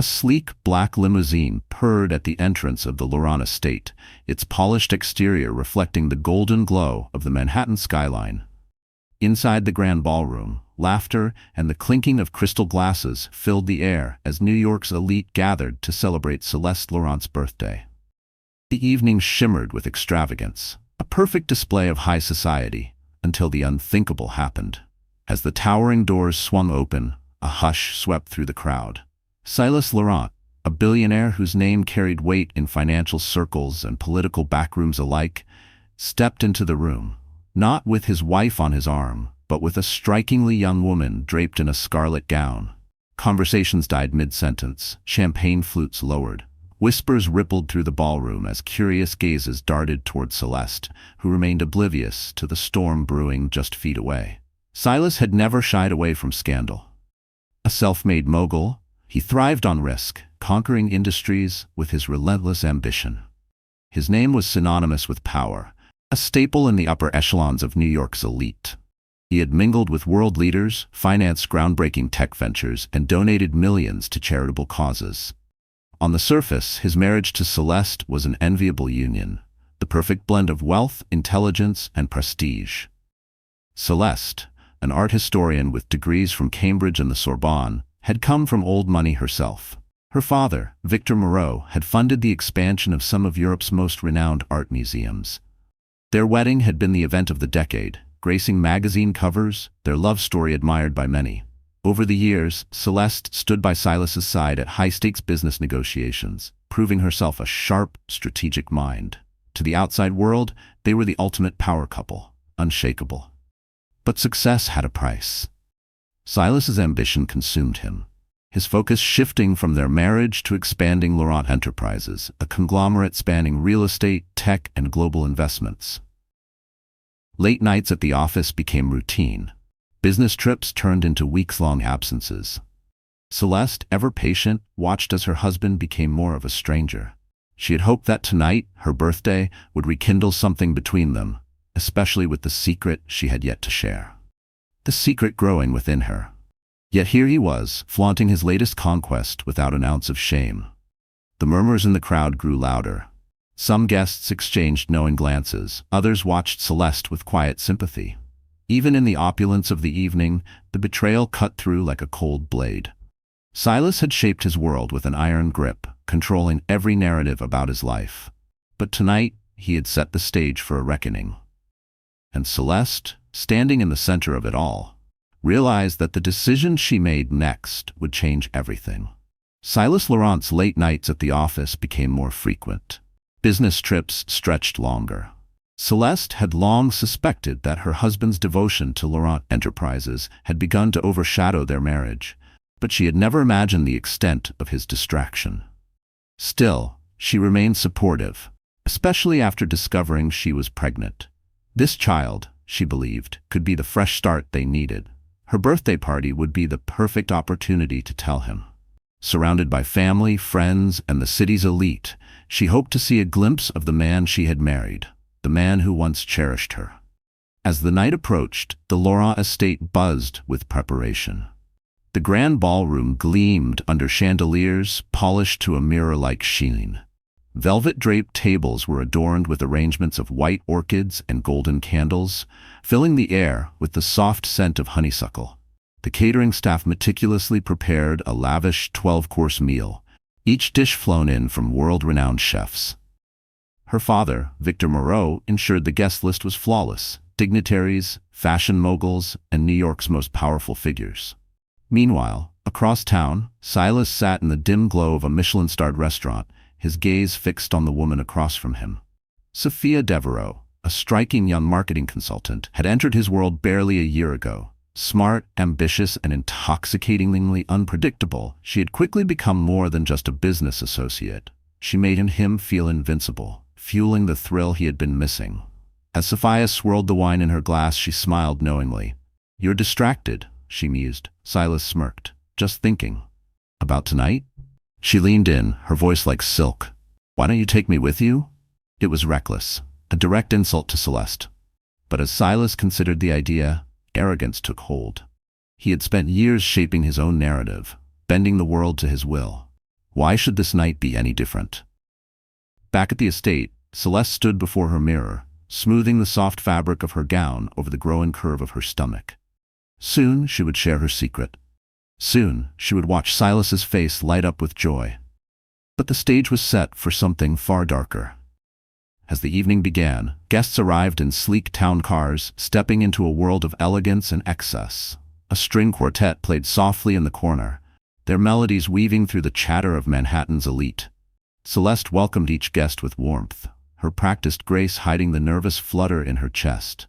A sleek black limousine purred at the entrance of the Laurent estate, its polished exterior reflecting the golden glow of the Manhattan skyline. Inside the grand ballroom, laughter and the clinking of crystal glasses filled the air as New York's elite gathered to celebrate Celeste Laurent's birthday. The evening shimmered with extravagance, a perfect display of high society, until the unthinkable happened. As the towering doors swung open, a hush swept through the crowd. Silas Laurent, a billionaire whose name carried weight in financial circles and political backrooms alike, stepped into the room, not with his wife on his arm, but with a strikingly young woman draped in a scarlet gown. Conversations died mid-sentence, champagne flutes lowered. Whispers rippled through the ballroom as curious gazes darted toward Celeste, who remained oblivious to the storm brewing just feet away. Silas had never shied away from scandal. A self-made mogul, he thrived on risk, conquering industries with his relentless ambition. His name was synonymous with power, a staple in the upper echelons of New York's elite. He had mingled with world leaders, financed groundbreaking tech ventures, and donated millions to charitable causes. On the surface, his marriage to Celeste was an enviable union, the perfect blend of wealth, intelligence, and prestige. Celeste, an art historian with degrees from Cambridge and the Sorbonne, had come from old money herself. Her father, Victor Moreau, had funded the expansion of some of Europe's most renowned art museums. Their wedding had been the event of the decade, gracing magazine covers, their love story admired by many. Over the years, Celeste stood by Silas's side at high-stakes business negotiations, proving herself a sharp, strategic mind. To the outside world, they were the ultimate power couple, unshakable. But success had a price. Silas's ambition consumed him, his focus shifting from their marriage to expanding Laurent Enterprises, a conglomerate spanning real estate, tech, and global investments. Late nights at the office became routine. Business trips turned into weeks-long absences. Celeste, ever patient, watched as her husband became more of a stranger. She had hoped that tonight, her birthday, would rekindle something between them, especially with the secret she had yet to share. The secret growing within her. Yet here he was, flaunting his latest conquest without an ounce of shame. The murmurs in the crowd grew louder. Some guests exchanged knowing glances, others watched Celeste with quiet sympathy. Even in the opulence of the evening, the betrayal cut through like a cold blade. Silas had shaped his world with an iron grip, controlling every narrative about his life. But tonight, he had set the stage for a reckoning. And Celeste, standing in the center of it all, realized that the decision she made next would change everything. Silas Laurent's late nights at the office became more frequent. Business trips stretched longer. Celeste had long suspected that her husband's devotion to Laurent Enterprises had begun to overshadow their marriage, but she had never imagined the extent of his distraction. Still, she remained supportive, especially after discovering she was pregnant. This child, she believed, could be the fresh start they needed. Her birthday party would be the perfect opportunity to tell him. Surrounded by family, friends, and the city's elite, she hoped to see a glimpse of the man she had married, the man who once cherished her. As the night approached, the Laurent estate buzzed with preparation. The grand ballroom gleamed under chandeliers polished to a mirror-like sheen. Velvet-draped tables were adorned with arrangements of white orchids and golden candles, filling the air with the soft scent of honeysuckle. The catering staff meticulously prepared a lavish 12-course meal, each dish flown in from world-renowned chefs. Her father, Victor Moreau, ensured the guest list was flawless: dignitaries, fashion moguls, and New York's most powerful figures. Meanwhile, across town, Silas sat in the dim glow of a Michelin-starred restaurant, his gaze fixed on the woman across from him. Sophia Devereaux, a striking young marketing consultant, had entered his world barely a year ago. Smart, ambitious, and intoxicatingly unpredictable, she had quickly become more than just a business associate. She made him feel invincible, fueling the thrill he had been missing. As Sophia swirled the wine in her glass, she smiled knowingly. "You're distracted," she mused. Silas smirked. "Just thinking. About tonight?" She leaned in, her voice like silk. "Why don't you take me with you?" It was reckless, a direct insult to Celeste. But as Silas considered the idea, arrogance took hold. He had spent years shaping his own narrative, bending the world to his will. Why should this night be any different? Back at the estate, Celeste stood before her mirror, smoothing the soft fabric of her gown over the growing curve of her stomach. Soon she would share her secret. Soon she would watch Silas's face light up with joy. But the stage was set for something far darker. As the evening began, guests arrived in sleek town cars, stepping into a world of elegance and excess. A string quartet played softly in the corner, their melodies weaving through the chatter of Manhattan's elite. Celeste welcomed each guest with warmth, her practiced grace hiding the nervous flutter in her chest.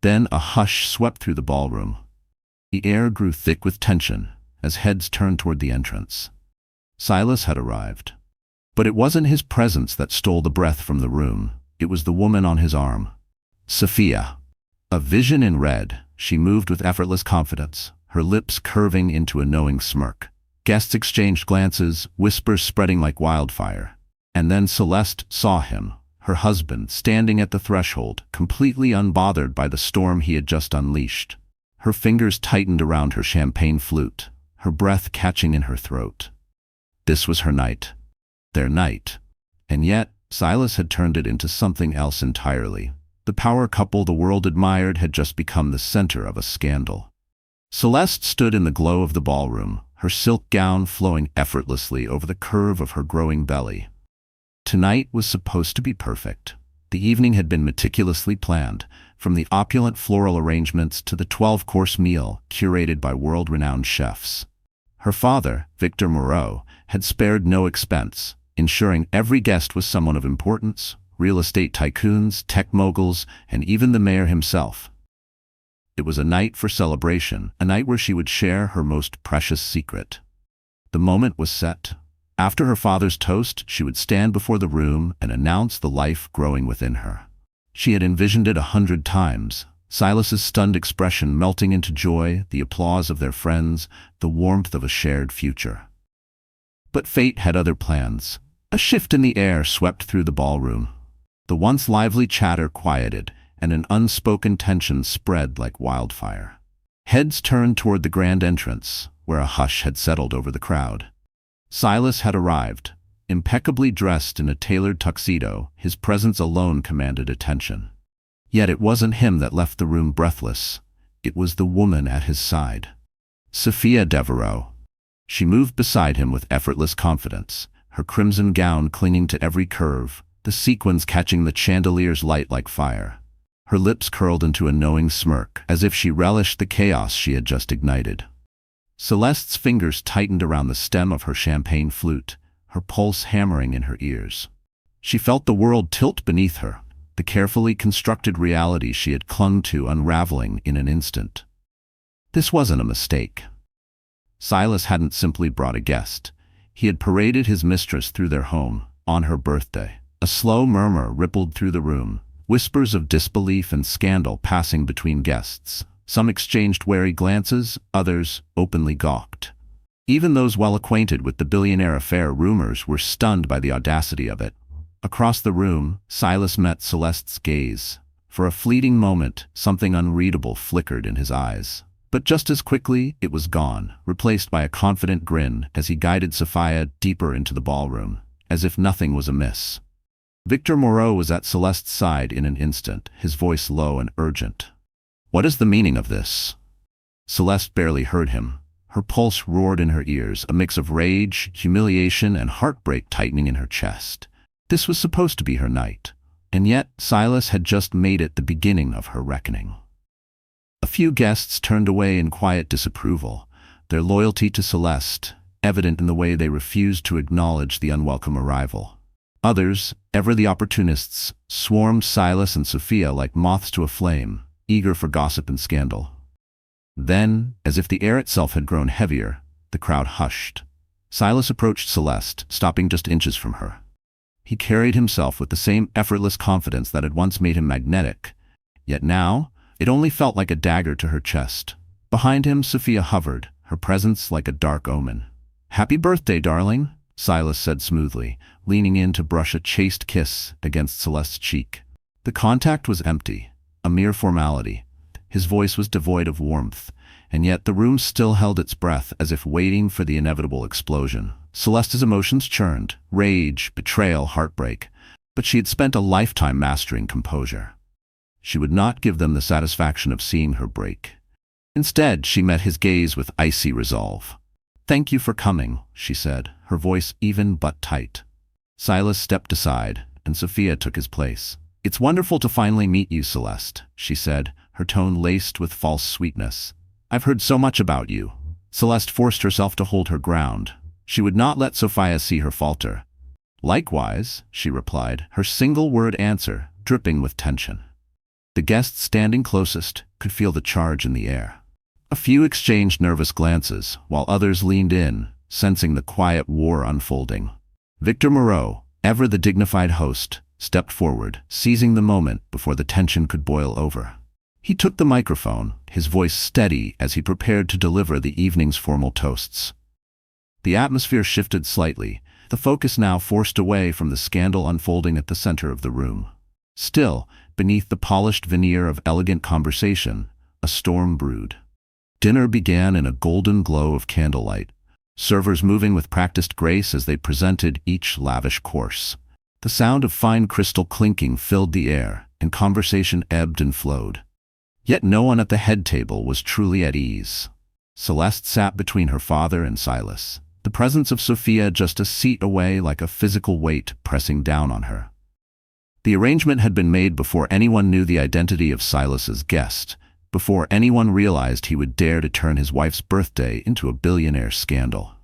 Then a hush swept through the ballroom. The air grew thick with tension as heads turned toward the entrance. Silas had arrived. But it wasn't his presence that stole the breath from the room. It was the woman on his arm. Sophia. A vision in red, she moved with effortless confidence, her lips curving into a knowing smirk. Guests exchanged glances, whispers spreading like wildfire. And then Celeste saw him, her husband, standing at the threshold, completely unbothered by the storm he had just unleashed. Her fingers tightened around her champagne flute, her breath catching in her throat. This was her night. Their night. And yet, Silas had turned it into something else entirely. The power couple the world admired had just become the center of a scandal. Celeste stood in the glow of the ballroom, her silk gown flowing effortlessly over the curve of her growing belly. Tonight was supposed to be perfect. The evening had been meticulously planned, from the opulent floral arrangements to the 12-course meal curated by world-renowned chefs. Her father, Victor Moreau, had spared no expense, ensuring every guest was someone of importance, real estate tycoons, tech moguls, and even the mayor himself. It was a night for celebration, a night where she would share her most precious secret. The moment was set. After her father's toast, she would stand before the room and announce the life growing within her. She had envisioned it 100 times, Silas's stunned expression melting into joy, the applause of their friends, the warmth of a shared future. But fate had other plans. A shift in the air swept through the ballroom. The once lively chatter quieted, and an unspoken tension spread like wildfire. Heads turned toward the grand entrance, where a hush had settled over the crowd. Silas had arrived, impeccably dressed in a tailored tuxedo. His presence alone commanded attention. Yet it wasn't him that left the room breathless. It was the woman at his side. Sophia Devereaux. She moved beside him with effortless confidence, her crimson gown clinging to every curve, the sequins catching the chandelier's light like fire. Her lips curled into a knowing smirk, as if she relished the chaos she had just ignited. Celeste's fingers tightened around the stem of her champagne flute, her pulse hammering in her ears. She felt the world tilt beneath her, the carefully constructed reality she had clung to unraveling in an instant. This wasn't a mistake. Silas hadn't simply brought a guest. He had paraded his mistress through their home, on her birthday. A slow murmur rippled through the room, whispers of disbelief and scandal passing between guests. Some exchanged wary glances, others openly gawked. Even those well acquainted with the billionaire affair rumors were stunned by the audacity of it. Across the room, Silas met Celeste's gaze. For a fleeting moment, something unreadable flickered in his eyes. But just as quickly, it was gone, replaced by a confident grin as he guided Sophia deeper into the ballroom, as if nothing was amiss. Victor Moreau was at Celeste's side in an instant, his voice low and urgent. "What is the meaning of this?" Celeste barely heard him. Her pulse roared in her ears, a mix of rage, humiliation, and heartbreak tightening in her chest. This was supposed to be her night, and yet Silas had just made it the beginning of her reckoning. A few guests turned away in quiet disapproval, their loyalty to Celeste evident in the way they refused to acknowledge the unwelcome arrival. Others, ever the opportunists, swarmed Silas and Sophia like moths to a flame, eager for gossip and scandal. Then, as if the air itself had grown heavier, the crowd hushed. Silas approached Celeste, stopping just inches from her. He carried himself with the same effortless confidence that had once made him magnetic, yet now, it only felt like a dagger to her chest. Behind him, Sophia hovered, her presence like a dark omen. "Happy birthday, darling," Silas said smoothly, leaning in to brush a chaste kiss against Celeste's cheek. The contact was empty, a mere formality, His voice was devoid of warmth, and yet the room still held its breath as if waiting for the inevitable explosion. Celeste's emotions churned: rage, betrayal, heartbreak. But she had spent a lifetime mastering composure. She would not give them the satisfaction of seeing her break. Instead, she met his gaze with icy resolve. "Thank you for coming," she said, her voice even but tight. Silas stepped aside, and Sophia took his place. "It's wonderful to finally meet you, Celeste," she said, her tone laced with false sweetness. "I've heard so much about you." Celeste forced herself to hold her ground. She would not let Sophia see her falter. "Likewise," she replied, her single-word answer dripping with tension. The guests standing closest could feel the charge in the air. A few exchanged nervous glances, while others leaned in, sensing the quiet war unfolding. Victor Moreau, ever the dignified host, stepped forward, seizing the moment before the tension could boil over. He took the microphone, his voice steady as he prepared to deliver the evening's formal toasts. The atmosphere shifted slightly, the focus now forced away from the scandal unfolding at the center of the room. Still, beneath the polished veneer of elegant conversation, a storm brewed. Dinner began in a golden glow of candlelight, servers moving with practiced grace as they presented each lavish course. The sound of fine crystal clinking filled the air, and conversation ebbed and flowed. Yet no one at the head table was truly at ease. Celeste sat between her father and Silas, the presence of Sophia just a seat away like a physical weight pressing down on her. The arrangement had been made before anyone knew the identity of Silas's guest, before anyone realized he would dare to turn his wife's birthday into a billionaire scandal.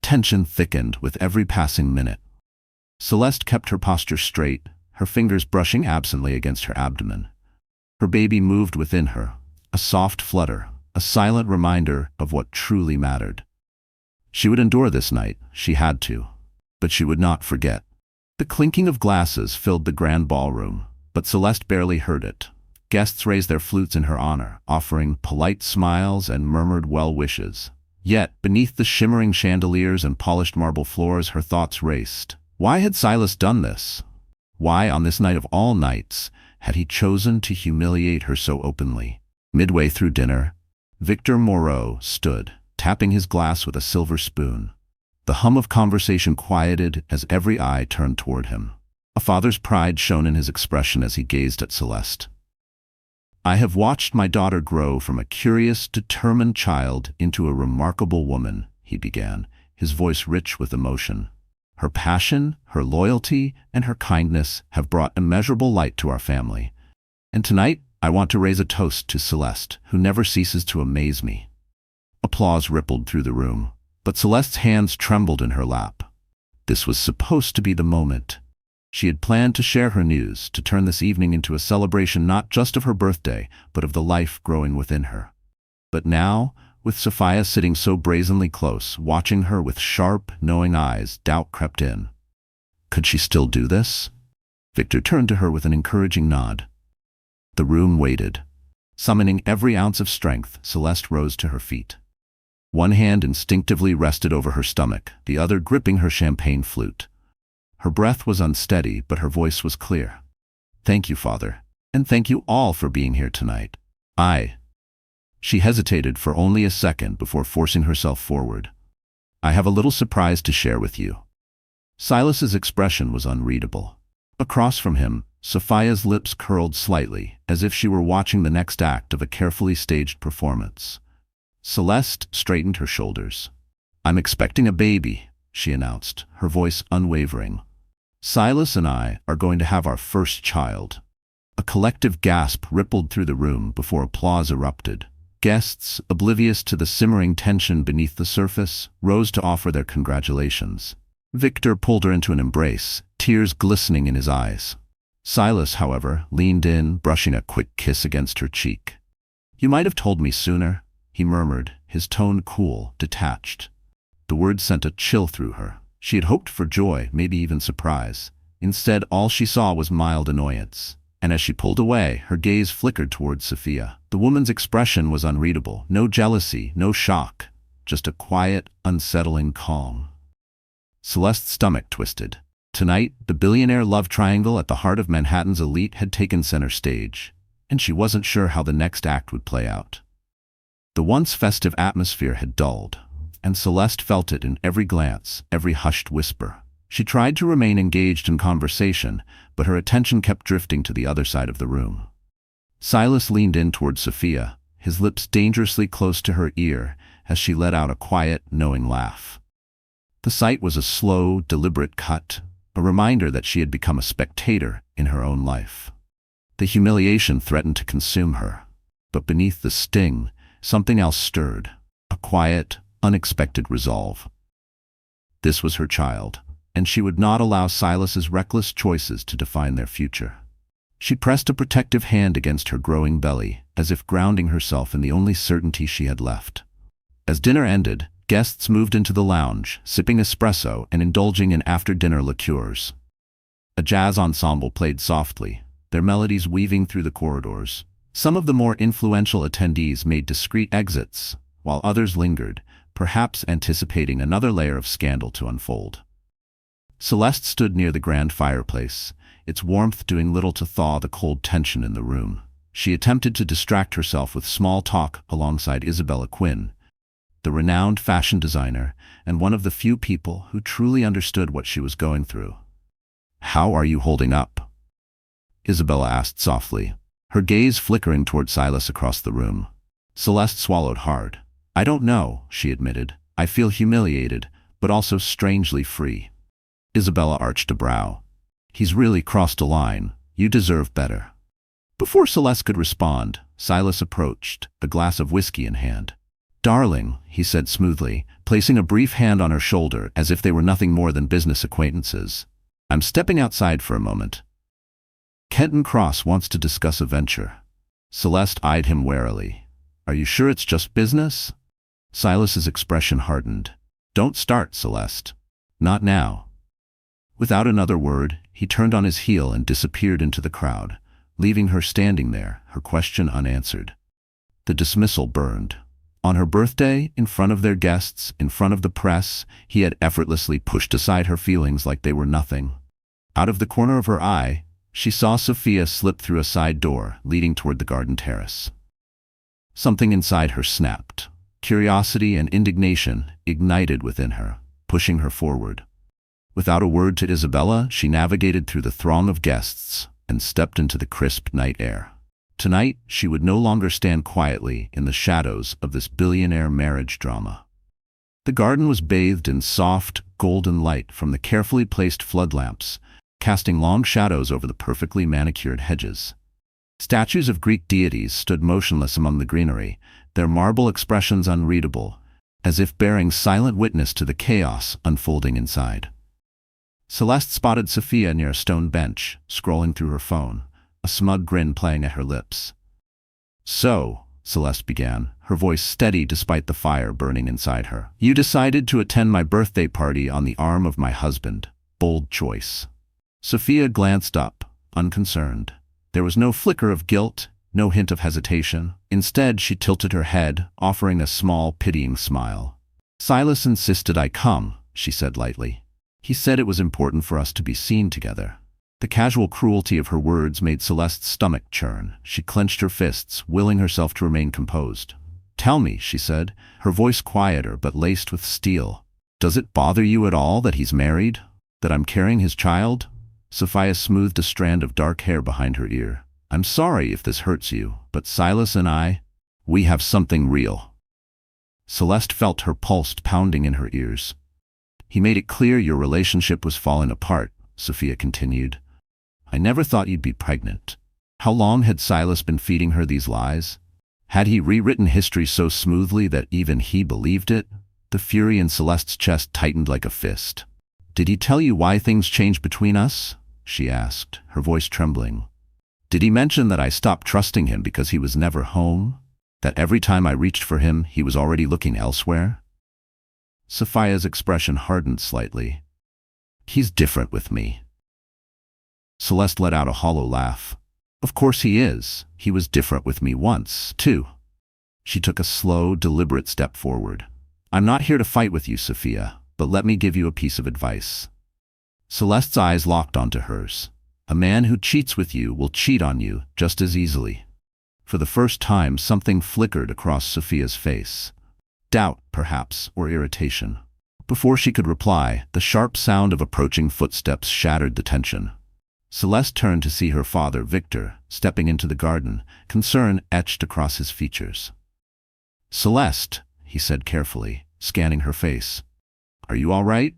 Tension thickened with every passing minute. Celeste kept her posture straight, her fingers brushing absently against her abdomen. Her baby moved within her, a soft flutter, a silent reminder of what truly mattered. She would endure this night, she had to, but she would not forget. The clinking of glasses filled the grand ballroom, but Celeste barely heard it. Guests raised their flutes in her honor, offering polite smiles and murmured well wishes. Yet, beneath the shimmering chandeliers and polished marble floors, her thoughts raced. Why had Silas done this? Why, on this night of all nights, had he chosen to humiliate her so openly? Midway through dinner, Victor Moreau stood, tapping his glass with a silver spoon. The hum of conversation quieted as every eye turned toward him. A father's pride shone in his expression as he gazed at Celeste. "I have watched my daughter grow from a curious, determined child into a remarkable woman," he began, his voice rich with emotion. "Her passion, her loyalty, and her kindness have brought immeasurable light to our family. And tonight, I want to raise a toast to Celeste, who never ceases to amaze me." Applause rippled through the room, but Celeste's hands trembled in her lap. This was supposed to be the moment. She had planned to share her news, to turn this evening into a celebration not just of her birthday, but of the life growing within her. But now, with Sophia sitting so brazenly close, watching her with sharp, knowing eyes, doubt crept in. Could she still do this? Victor turned to her with an encouraging nod. The room waited. Summoning every ounce of strength, Celeste rose to her feet. One hand instinctively rested over her stomach, the other gripping her champagne flute. Her breath was unsteady, but her voice was clear. "Thank you, Father, and thank you all for being here tonight. She hesitated for only a second before forcing herself forward. "I have a little surprise to share with you." Silas's expression was unreadable. Across from him, Sophia's lips curled slightly, as if she were watching the next act of a carefully staged performance. Celeste straightened her shoulders. "I'm expecting a baby," she announced, her voice unwavering. "Silas and I are going to have our first child." A collective gasp rippled through the room before applause erupted. Guests, oblivious to the simmering tension beneath the surface, rose to offer their congratulations. Victor pulled her into an embrace, tears glistening in his eyes. Silas, however, leaned in, brushing a quick kiss against her cheek. "You might have told me sooner," he murmured, his tone cool, detached. The words sent a chill through her. She had hoped for joy, maybe even surprise. Instead, all she saw was mild annoyance. And as she pulled away, her gaze flickered towards Sophia. The woman's expression was unreadable. No jealousy, no shock. Just a quiet, unsettling calm. Celeste's stomach twisted. Tonight, the billionaire love triangle at the heart of Manhattan's elite had taken center stage. and she wasn't sure how the next act would play out. The once festive atmosphere had dulled, and Celeste felt it in every glance, every hushed whisper. She tried to remain engaged in conversation, but her attention kept drifting to the other side of the room. Silas leaned in toward Sophia, his lips dangerously close to her ear as she let out a quiet, knowing laugh. The sight was a slow, deliberate cut, a reminder that she had become a spectator in her own life. The humiliation threatened to consume her, but beneath the sting, something else stirred, a quiet, unexpected resolve. This was her child, and she would not allow Silas's reckless choices to define their future. She pressed a protective hand against her growing belly, as if grounding herself in the only certainty she had left. As dinner ended, guests moved into the lounge, sipping espresso and indulging in after-dinner liqueurs. A jazz ensemble played softly, their melodies weaving through the corridors. Some of the more influential attendees made discreet exits, while others lingered, perhaps anticipating another layer of scandal to unfold. Celeste stood near the grand fireplace, its warmth doing little to thaw the cold tension in the room. She attempted to distract herself with small talk alongside Isabella Quinn, the renowned fashion designer and one of the few people who truly understood what she was going through. "How are you holding up?" Isabella asked softly, her gaze flickering toward Silas across the room. Celeste swallowed hard. "I don't know," she admitted. "I feel humiliated, but also strangely free." Isabella arched a brow. "He's really crossed a line. You deserve better." Before Celeste could respond, Silas approached, a glass of whiskey in hand. "Darling," he said smoothly, placing a brief hand on her shoulder as if they were nothing more than business acquaintances. "I'm stepping outside for a moment. Kenton Cross wants to discuss a venture." Celeste eyed him warily. "Are you sure it's just business?" Silas's expression hardened. "Don't start, Celeste. Not now." Without another word, he turned on his heel and disappeared into the crowd, leaving her standing there, her question unanswered. The dismissal burned. On her birthday, in front of their guests, in front of the press, he had effortlessly pushed aside her feelings like they were nothing. Out of the corner of her eye, she saw Sophia slip through a side door leading toward the garden terrace. Something inside her snapped. Curiosity and indignation ignited within her, pushing her forward. Without a word to Isabella, she navigated through the throng of guests and stepped into the crisp night air. Tonight, she would no longer stand quietly in the shadows of this billionaire marriage drama. The garden was bathed in soft, golden light from the carefully placed flood lamps, casting long shadows over the perfectly manicured hedges. Statues of Greek deities stood motionless among the greenery, their marble expressions unreadable, as if bearing silent witness to the chaos unfolding inside. Celeste spotted Sophia near a stone bench, scrolling through her phone, a smug grin playing at her lips. "So," Celeste began, her voice steady despite the fire burning inside her, "you decided to attend my birthday party on the arm of my husband. Bold choice." Sophia glanced up, unconcerned. There was no flicker of guilt, no hint of hesitation. Instead, she tilted her head, offering a small, pitying smile. "Silas insisted I come," she said lightly. "He said it was important for us to be seen together." The casual cruelty of her words made Celeste's stomach churn. She clenched her fists, willing herself to remain composed. "Tell me," she said, her voice quieter but laced with steel. "Does it bother you at all that he's married? That I'm carrying his child?" Sophia smoothed a strand of dark hair behind her ear. "I'm sorry if this hurts you, but Silas and we have something real." Celeste felt her pulse pounding in her ears. "He made it clear your relationship was falling apart," Sophia continued. "I never thought you'd be pregnant." How long had Silas been feeding her these lies? Had he rewritten history so smoothly that even he believed it? The fury in Celeste's chest tightened like a fist. "Did he tell you why things changed between us?" she asked, her voice trembling. "Did he mention that I stopped trusting him because he was never home? That every time I reached for him, he was already looking elsewhere?" Sophia's expression hardened slightly. "He's different with me." Celeste let out a hollow laugh. "Of course he is. He was different with me once, too." She took a slow, deliberate step forward. "I'm not here to fight with you, Sophia, but let me give you a piece of advice." Celeste's eyes locked onto hers. "A man who cheats with you will cheat on you just as easily. For the first time, something flickered across Sophia's face. Doubt, perhaps, or irritation. Before she could reply, the sharp sound of approaching footsteps shattered the tension. Celeste turned to see her father, Victor, stepping into the garden, concern etched across his features. "Celeste," he said carefully, scanning her face. "Are you all right?"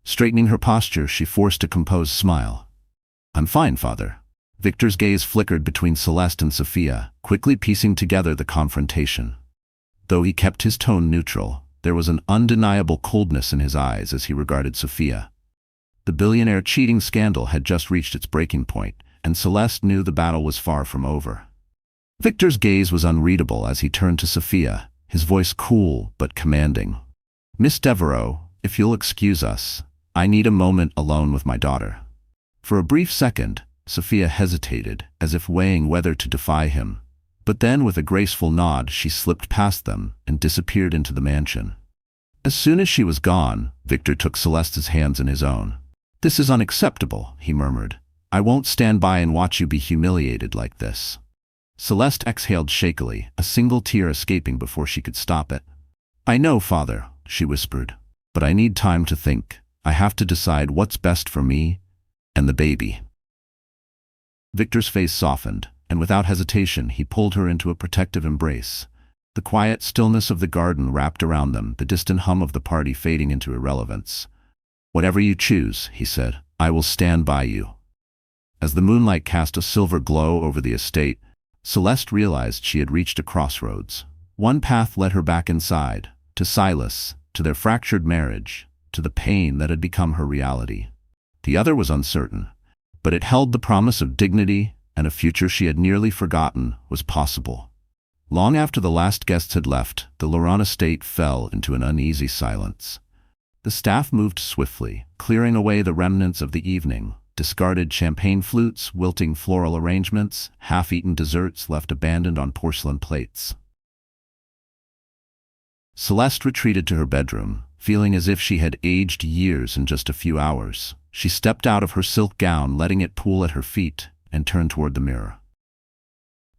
Straightening her posture, she forced a composed smile. "I'm fine, father." Victor's gaze flickered between Celeste and Sophia, quickly piecing together the confrontation. Though he kept his tone neutral, there was an undeniable coldness in his eyes as he regarded Sophia. The billionaire cheating scandal had just reached its breaking point, and Celeste knew the battle was far from over. Victor's gaze was unreadable as he turned to Sophia, his voice cool but commanding. "Miss Devereaux, if you'll excuse us, I need a moment alone with my daughter." For a brief second, Sophia hesitated, as if weighing whether to defy him. But then, with a graceful nod, she slipped past them and disappeared into the mansion. As soon as she was gone, Victor took Celeste's hands in his own. "This is unacceptable," he murmured. "I won't stand by and watch you be humiliated like this." Celeste exhaled shakily, a single tear escaping before she could stop it. "I know, father," she whispered, "but I need time to think. I have to decide what's best for me and the baby." Victor's face softened, and without hesitation he pulled her into a protective embrace. The quiet stillness of the garden wrapped around them, the distant hum of the party fading into irrelevance. "Whatever you choose," he said, "I will stand by you." As the moonlight cast a silver glow over the estate, Celeste realized she had reached a crossroads. One path led her back inside, to Silas, to their fractured marriage, to the pain that had become her reality. The other was uncertain, but it held the promise of dignity, and a future she had nearly forgotten was possible. Long after the last guests had left, the Laurent estate fell into an uneasy silence. The staff moved swiftly, clearing away the remnants of the evening, discarded champagne flutes, wilting floral arrangements, half-eaten desserts left abandoned on porcelain plates. Celeste retreated to her bedroom, feeling as if she had aged years in just a few hours. She stepped out of her silk gown, letting it pool at her feet, and turned toward the mirror.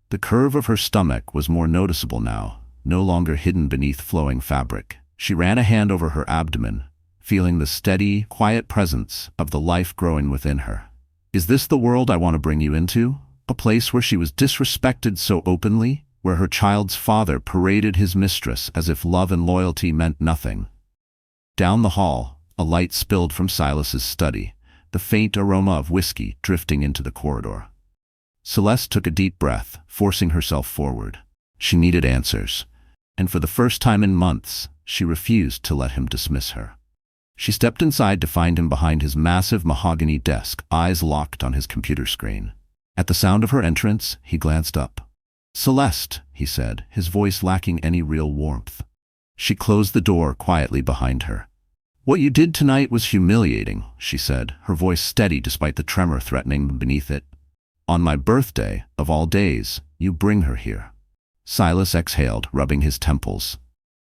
The curve of her stomach was more noticeable now, no longer hidden beneath flowing fabric. She ran a hand over her abdomen, feeling the steady, quiet presence of the life growing within her. Is this the world I want to bring you into? A place where she was disrespected so openly, where her child's father paraded his mistress as if love and loyalty meant nothing. Down the hall, a light spilled from Silas's study, the faint aroma of whiskey drifting into the corridor. Celeste took a deep breath, forcing herself forward. She needed answers, and for the first time in months, she refused to let him dismiss her. She stepped inside to find him behind his massive mahogany desk, eyes locked on his computer screen. At the sound of her entrance, he glanced up. "Celeste," he said, his voice lacking any real warmth. She closed the door quietly behind her. "What you did tonight was humiliating," she said, her voice steady despite the tremor threatening beneath it. "On my birthday, of all days, you bring her here." Silas exhaled, rubbing his temples.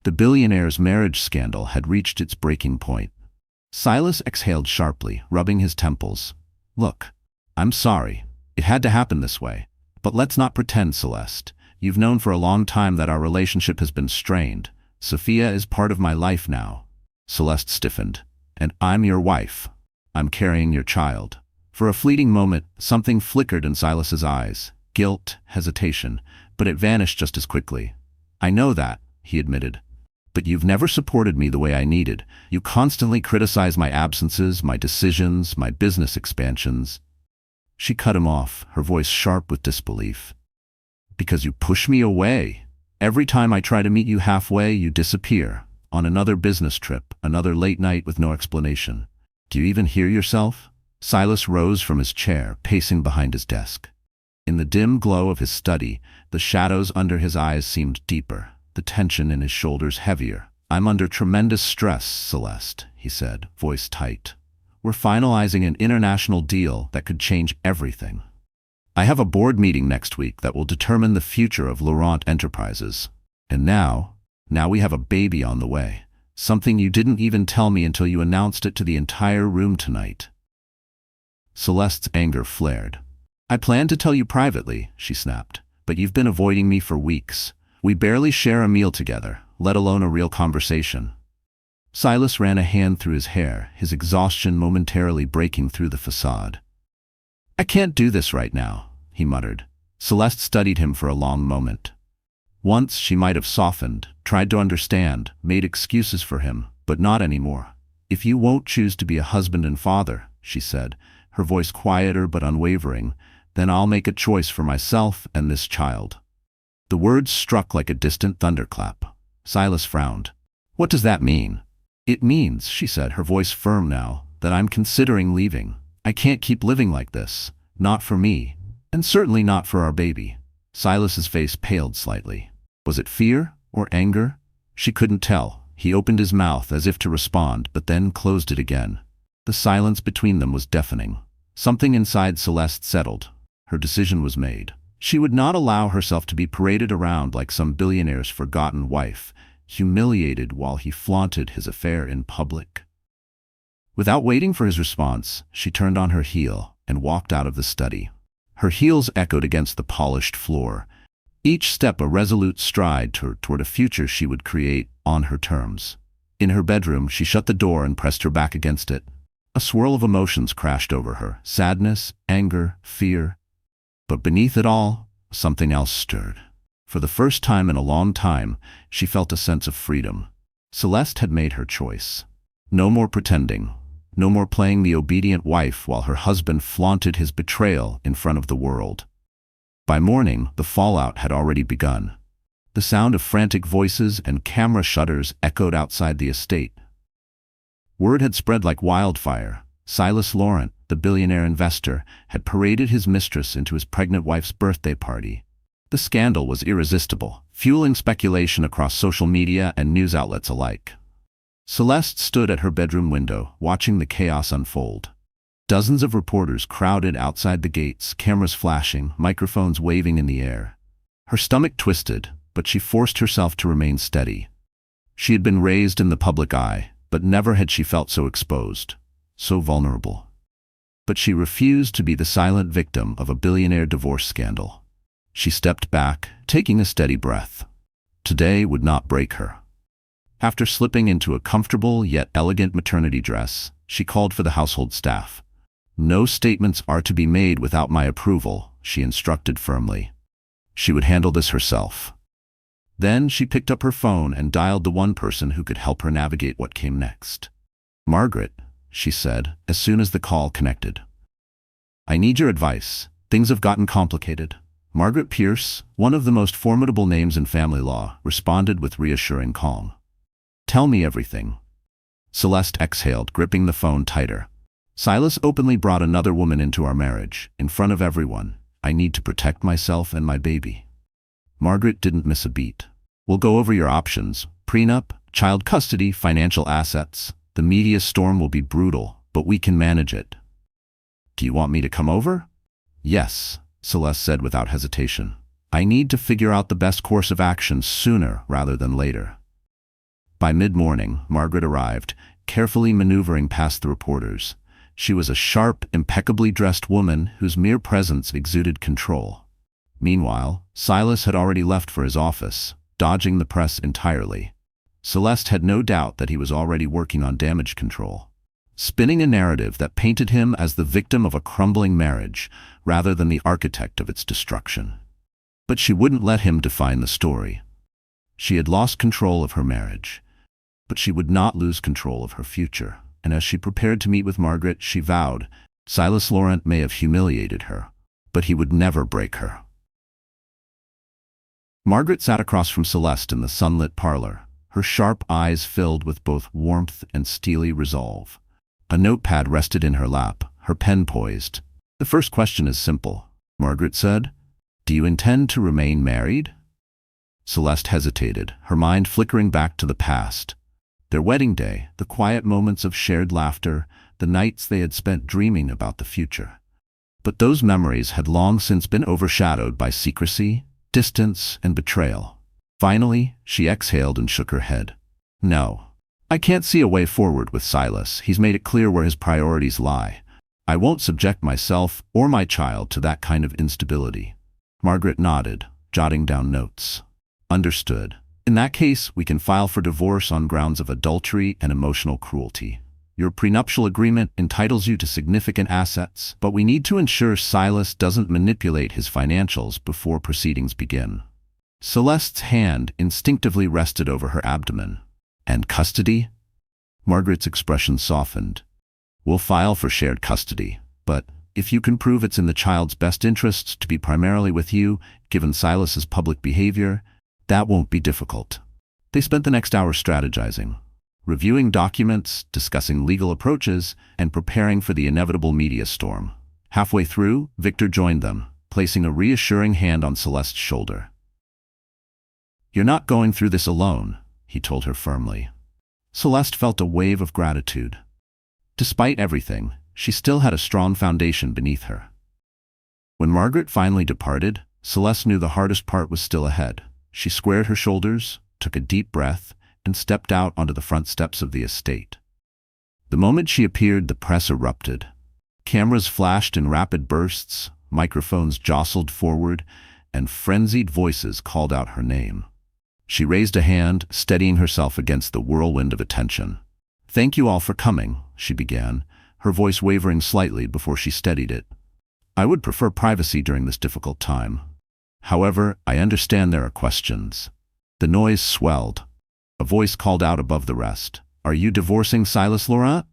The billionaire's marriage scandal had reached its breaking point. Silas exhaled sharply, rubbing his temples. "Look, I'm sorry. It had to happen this way. But let's not pretend, Celeste. You've known for a long time that our relationship has been strained. Sophia is part of my life now." Celeste stiffened. "And I'm your wife. I'm carrying your child." For a fleeting moment, something flickered in Silas's eyes. Guilt, hesitation, but it vanished just as quickly. "I know that," he admitted. "But you've never supported me the way I needed. You constantly criticize my absences, my decisions, my business expansions." She cut him off, her voice sharp with disbelief. "Because you push me away. Every time I try to meet you halfway, you disappear. On another business trip, another late night with no explanation. Do you even hear yourself?" Silas rose from his chair, pacing behind his desk. In the dim glow of his study, the shadows under his eyes seemed deeper, the tension in his shoulders heavier. "I'm under tremendous stress, Celeste," he said, voice tight. "We're finalizing an international deal that could change everything. I have a board meeting next week that will determine the future of Laurent Enterprises. And now we have a baby on the way. Something you didn't even tell me until you announced it to the entire room tonight." Celeste's anger flared. "I planned to tell you privately," she snapped. but you've been avoiding me for weeks. We barely share a meal together, let alone a real conversation." Silas ran a hand through his hair, his exhaustion momentarily breaking through the facade. "I can't do this right now," he muttered. Celeste studied him for a long moment. Once she might have softened, tried to understand, made excuses for him, but not anymore. "If you won't choose to be a husband and father," she said, her voice quieter but unwavering, "then I'll make a choice for myself and this child." The words struck like a distant thunderclap. Silas frowned. "What does that mean?" "It means," she said, her voice firm now, "that I'm considering leaving. I can't keep living like this. Not for me, and certainly not for our baby." Silas's face paled slightly. Was it fear or anger? She couldn't tell. He opened his mouth as if to respond, but then closed it again. The silence between them was deafening. Something inside Celeste settled. Her decision was made. She would not allow herself to be paraded around like some billionaire's forgotten wife, humiliated while he flaunted his affair in public. Without waiting for his response, she turned on her heel and walked out of the study. Her heels echoed against the polished floor, each step a resolute stride toward a future she would create on her terms. In her bedroom, she shut the door and pressed her back against it. A swirl of emotions crashed over her: sadness, anger, fear. But beneath it all, something else stirred. For the first time in a long time, she felt a sense of freedom. Celeste had made her choice. No more pretending. No more playing the obedient wife while her husband flaunted his betrayal in front of the world. By morning, the fallout had already begun. The sound of frantic voices and camera shutters echoed outside the estate. Word had spread like wildfire. Silas Laurent, the billionaire investor, had paraded his mistress into his pregnant wife's birthday party. The scandal was irresistible, fueling speculation across social media and news outlets alike. Celeste stood at her bedroom window, watching the chaos unfold. Dozens of reporters crowded outside the gates, cameras flashing, microphones waving in the air. Her stomach twisted, but she forced herself to remain steady. She had been raised in the public eye, but never had she felt so exposed, so vulnerable. But she refused to be the silent victim of a billionaire divorce scandal. She stepped back, taking a steady breath. Today would not break her. After slipping into a comfortable yet elegant maternity dress, she called for the household staff. "No statements are to be made without my approval," she instructed firmly. She would handle this herself. Then she picked up her phone and dialed the one person who could help her navigate what came next. "Margaret," she said, as soon as the call connected. "I need your advice. Things have gotten complicated." Margaret Pierce, one of the most formidable names in family law, responded with reassuring calm. "Tell me everything." Celeste exhaled, gripping the phone tighter. "Silas openly brought another woman into our marriage, in front of everyone. I need to protect myself and my baby." Margaret didn't miss a beat. "We'll go over your options: prenup, child custody, financial assets. The media storm will be brutal, but we can manage it." "Do you want me to come over?" "Yes," Celeste said without hesitation. "I need to figure out the best course of action sooner rather than later." By mid-morning, Margaret arrived, carefully maneuvering past the reporters. She was a sharp, impeccably dressed woman whose mere presence exuded control. Meanwhile, Silas had already left for his office, dodging the press entirely. Celeste had no doubt that he was already working on damage control, spinning a narrative that painted him as the victim of a crumbling marriage rather than the architect of its destruction. But she wouldn't let him define the story. She had lost control of her marriage, but she would not lose control of her future. And as she prepared to meet with Margaret, she vowed, Silas Laurent may have humiliated her, but he would never break her. Margaret sat across from Celeste in the sunlit parlor, her sharp eyes filled with both warmth and steely resolve. A notepad rested in her lap, her pen poised. "The first question is simple," Margaret said. "Do you intend to remain married?" Celeste hesitated, her mind flickering back to the past. Their wedding day, the quiet moments of shared laughter, the nights they had spent dreaming about the future. But those memories had long since been overshadowed by secrecy, distance, and betrayal. Finally, she exhaled and shook her head. "No. I can't see a way forward with Silas. He's made it clear where his priorities lie. I won't subject myself or my child to that kind of instability." Margaret nodded, jotting down notes. Understood. In that case, we can file for divorce on grounds of adultery and emotional cruelty. Your prenuptial agreement entitles you to significant assets, but we need to ensure Silas doesn't manipulate his financials before proceedings begin. Celeste's hand instinctively rested over her abdomen. And custody? Margaret's expression softened. We'll file for shared custody, but if you can prove it's in the child's best interests to be primarily with you, given Silas's public behavior, that won't be difficult. They spent the next hour strategizing, reviewing documents, discussing legal approaches, and preparing for the inevitable media storm. Halfway through, Victor joined them, placing a reassuring hand on Celeste's shoulder. You're not going through this alone, he told her firmly. Celeste felt a wave of gratitude. Despite everything, she still had a strong foundation beneath her. When Margaret finally departed, Celeste knew the hardest part was still ahead. She squared her shoulders, took a deep breath, and stepped out onto the front steps of the estate. The moment she appeared, the press erupted. Cameras flashed in rapid bursts, microphones jostled forward, and frenzied voices called out her name. She raised a hand, steadying herself against the whirlwind of attention. "Thank you all for coming," she began, her voice wavering slightly before she steadied it. "I would prefer privacy during this difficult time. However, I understand there are questions." The noise swelled. A voice called out above the rest. "Are you divorcing Silas Laurent?"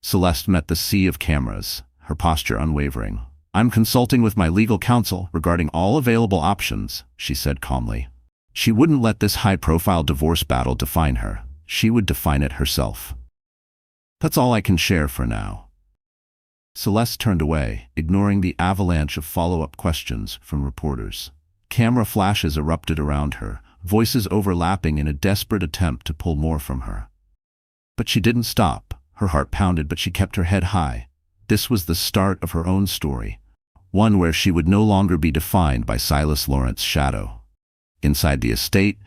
Celeste met the sea of cameras, her posture unwavering. "I'm consulting with my legal counsel regarding all available options," she said calmly. She wouldn't let this high-profile divorce battle define her. She would define it herself. "That's all I can share for now." Celeste turned away, ignoring the avalanche of follow-up questions from reporters. Camera flashes erupted around her, voices overlapping in a desperate attempt to pull more from her. But she didn't stop. Her heart pounded, but she kept her head high. This was the start of her own story, one where she would no longer be defined by Silas Laurent's shadow. Inside the estate,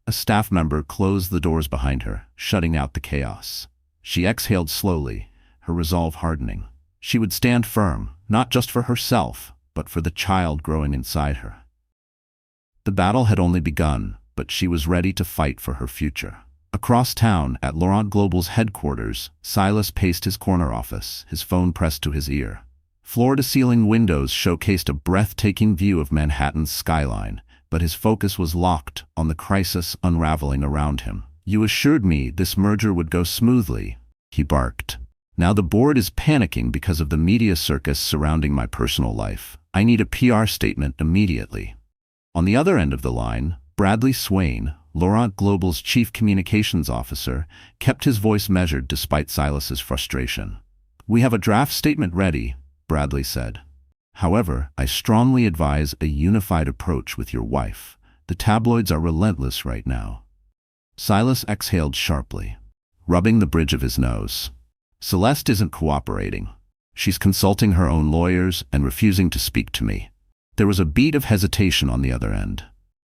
a staff member closed the doors behind her, shutting out the chaos. She exhaled slowly, her resolve hardening. She would stand firm, not just for herself, but for the child growing inside her. The battle had only begun, but she was ready to fight for her future. Across town, at Laurent Global's headquarters, Silas paced his corner office, his phone pressed to his ear. Floor-to-ceiling windows showcased a breathtaking view of Manhattan's skyline, but his focus was locked on the crisis unraveling around him. "You assured me this merger would go smoothly," he barked. "Now the board is panicking because of the media circus surrounding my personal life. I need a PR statement immediately." On the other end of the line, Bradley Swain, Laurent Global's chief communications officer, kept his voice measured despite Silas's frustration. "We have a draft statement ready," Bradley said. "However, I strongly advise a unified approach with your wife. The tabloids are relentless right now." Silas exhaled sharply, rubbing the bridge of his nose. "Celeste isn't cooperating. She's consulting her own lawyers and refusing to speak to me." There was a beat of hesitation on the other end.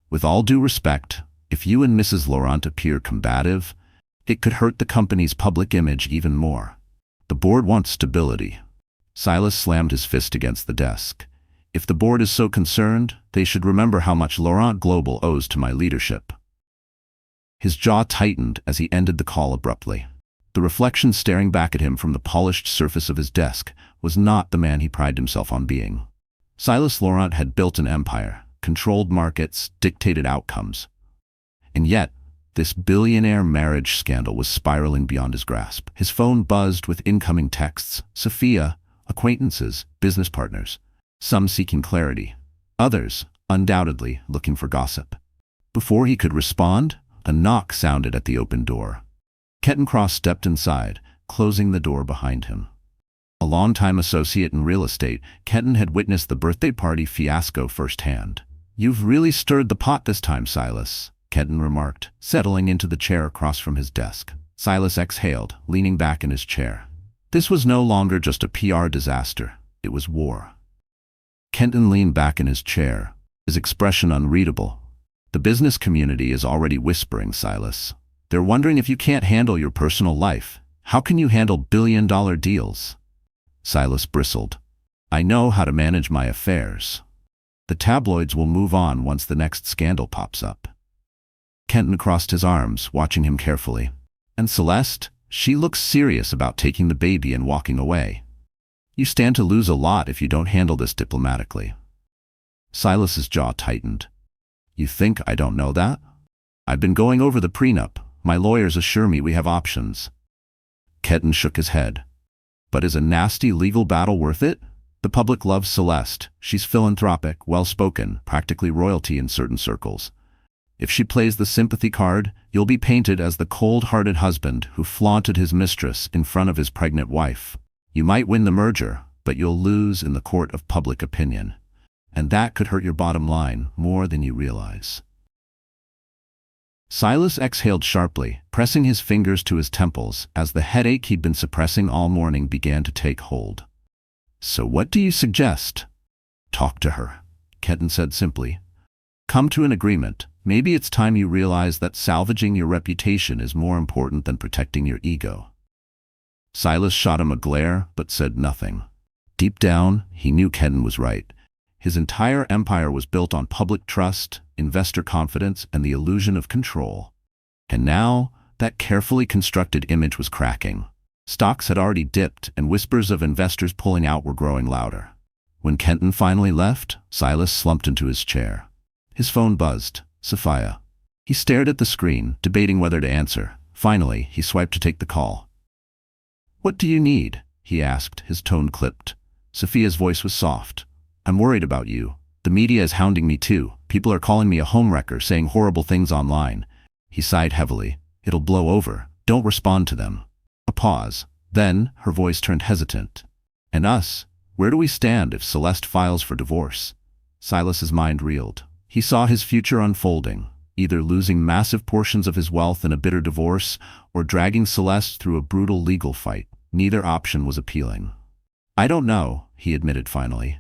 "With all due respect, if you and Mrs. Laurent appear combative, it could hurt the company's public image even more. The board wants stability." Silas slammed his fist against the desk. "If the board is so concerned, they should remember how much Laurent Global owes to my leadership." His jaw tightened as he ended the call abruptly. The reflection staring back at him from the polished surface of his desk was not the man he prided himself on being. Silas Laurent had built an empire, controlled markets, dictated outcomes. And yet, this billionaire marriage scandal was spiraling beyond his grasp. His phone buzzed with incoming texts: Sophia, acquaintances, business partners, some seeking clarity, others, undoubtedly, looking for gossip. Before he could respond, a knock sounded at the open door. Kettencross stepped inside, closing the door behind him. A longtime associate in real estate, Kenton had witnessed the birthday party fiasco firsthand. "You've really stirred the pot this time, Silas," Kenton remarked, settling into the chair across from his desk. Silas exhaled, leaning back in his chair. This was no longer just a PR disaster, it was war. Kenton leaned back in his chair, his expression unreadable. "The business community is already whispering, Silas. They're wondering if you can't handle your personal life. How can you handle billion-dollar deals?" Silas bristled. "I know how to manage my affairs." The tabloids will move on once the next scandal pops up. Kenton crossed his arms, watching him carefully. And Celeste? She looks serious about taking the baby and walking away. You stand to lose a lot if you don't handle this diplomatically. Silas's jaw tightened. You think I don't know that? I've been going over the prenup. My lawyers assure me we have options. Kenton shook his head. But is a nasty legal battle worth it? The public loves Celeste. She's philanthropic, well-spoken, practically royalty in certain circles. If she plays the sympathy card, you'll be painted as the cold-hearted husband who flaunted his mistress in front of his pregnant wife. You might win the merger, but you'll lose in the court of public opinion. And that could hurt your bottom line more than you realize. Silas exhaled sharply, pressing his fingers to his temples as the headache he'd been suppressing all morning began to take hold. So what do you suggest? Talk to her, Kenton said simply. Come to an agreement. Maybe it's time you realize that salvaging your reputation is more important than protecting your ego. Silas shot him a glare, but said nothing. Deep down, he knew Kenton was right. His entire empire was built on public trust, investor confidence, and the illusion of control. And now, that carefully constructed image was cracking. Stocks had already dipped, and whispers of investors pulling out were growing louder. When Kenton finally left, Silas slumped into his chair. His phone buzzed. Sophia. He stared at the screen, debating whether to answer. Finally, he swiped to take the call. What do you need? He asked, his tone clipped. Sophia's voice was soft. I'm worried about you. The media is hounding me too. People are calling me a homewrecker, saying horrible things online. He sighed heavily. It'll blow over. Don't respond to them. A pause. Then, her voice turned hesitant. And us? Where do we stand if Celeste files for divorce? Silas's mind reeled. He saw his future unfolding, either losing massive portions of his wealth in a bitter divorce or dragging Celeste through a brutal legal fight. Neither option was appealing. I don't know, he admitted finally.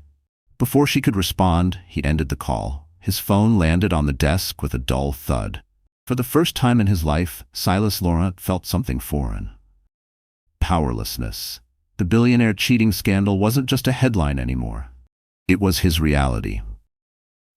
Before she could respond, he ended the call. His phone landed on the desk with a dull thud. For the first time in his life, Silas Laurent felt something foreign. Powerlessness. The billionaire cheating scandal wasn't just a headline anymore. It was his reality.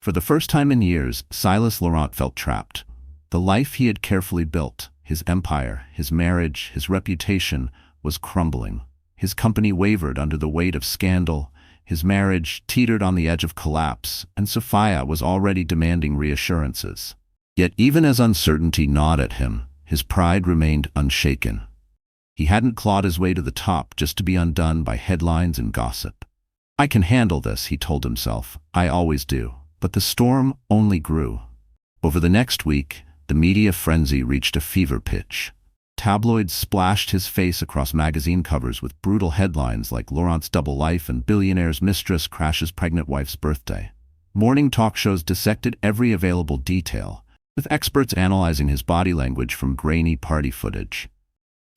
For the first time in years, Silas Laurent felt trapped. The life he had carefully built, his empire, his marriage, his reputation, was crumbling. His company wavered under the weight of scandal, his marriage teetered on the edge of collapse, and Sophia was already demanding reassurances. Yet even as uncertainty gnawed at him, his pride remained unshaken. He hadn't clawed his way to the top just to be undone by headlines and gossip. I can handle this, he told himself. I always do. But the storm only grew. Over the next week, the media frenzy reached a fever pitch. Tabloids splashed his face across magazine covers with brutal headlines like Laurent's double life and billionaire's mistress crashes pregnant wife's birthday. Morning talk shows dissected every available detail, with experts analyzing his body language from grainy party footage.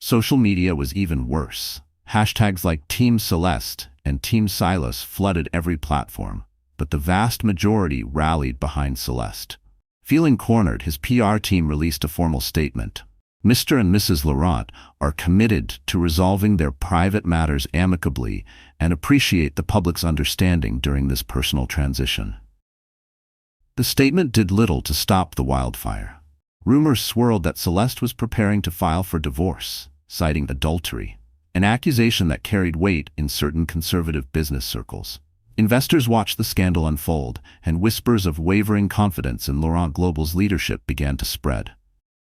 Social media was even worse. Hashtags like Team Celeste and Team Silas flooded every platform. But the vast majority rallied behind Celeste. Feeling cornered, his PR team released a formal statement. Mr. and Mrs. Laurent are committed to resolving their private matters amicably and appreciate the public's understanding during this personal transition. The statement did little to stop the wildfire. Rumors swirled that Celeste was preparing to file for divorce, citing adultery, an accusation that carried weight in certain conservative business circles. Investors watched the scandal unfold, and whispers of wavering confidence in Laurent Global's leadership began to spread.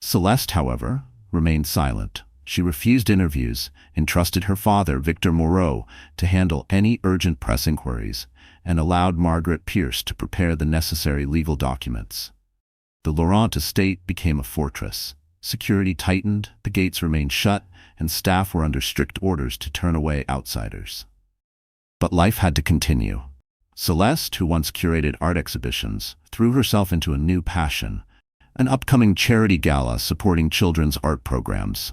Celeste, however, remained silent. She refused interviews, entrusted her father, Victor Moreau, to handle any urgent press inquiries, and allowed Margaret Pierce to prepare the necessary legal documents. The Laurent estate became a fortress. Security tightened, the gates remained shut, and staff were under strict orders to turn away outsiders. But life had to continue. Celeste, who once curated art exhibitions, threw herself into a new passion, an upcoming charity gala supporting children's art programs.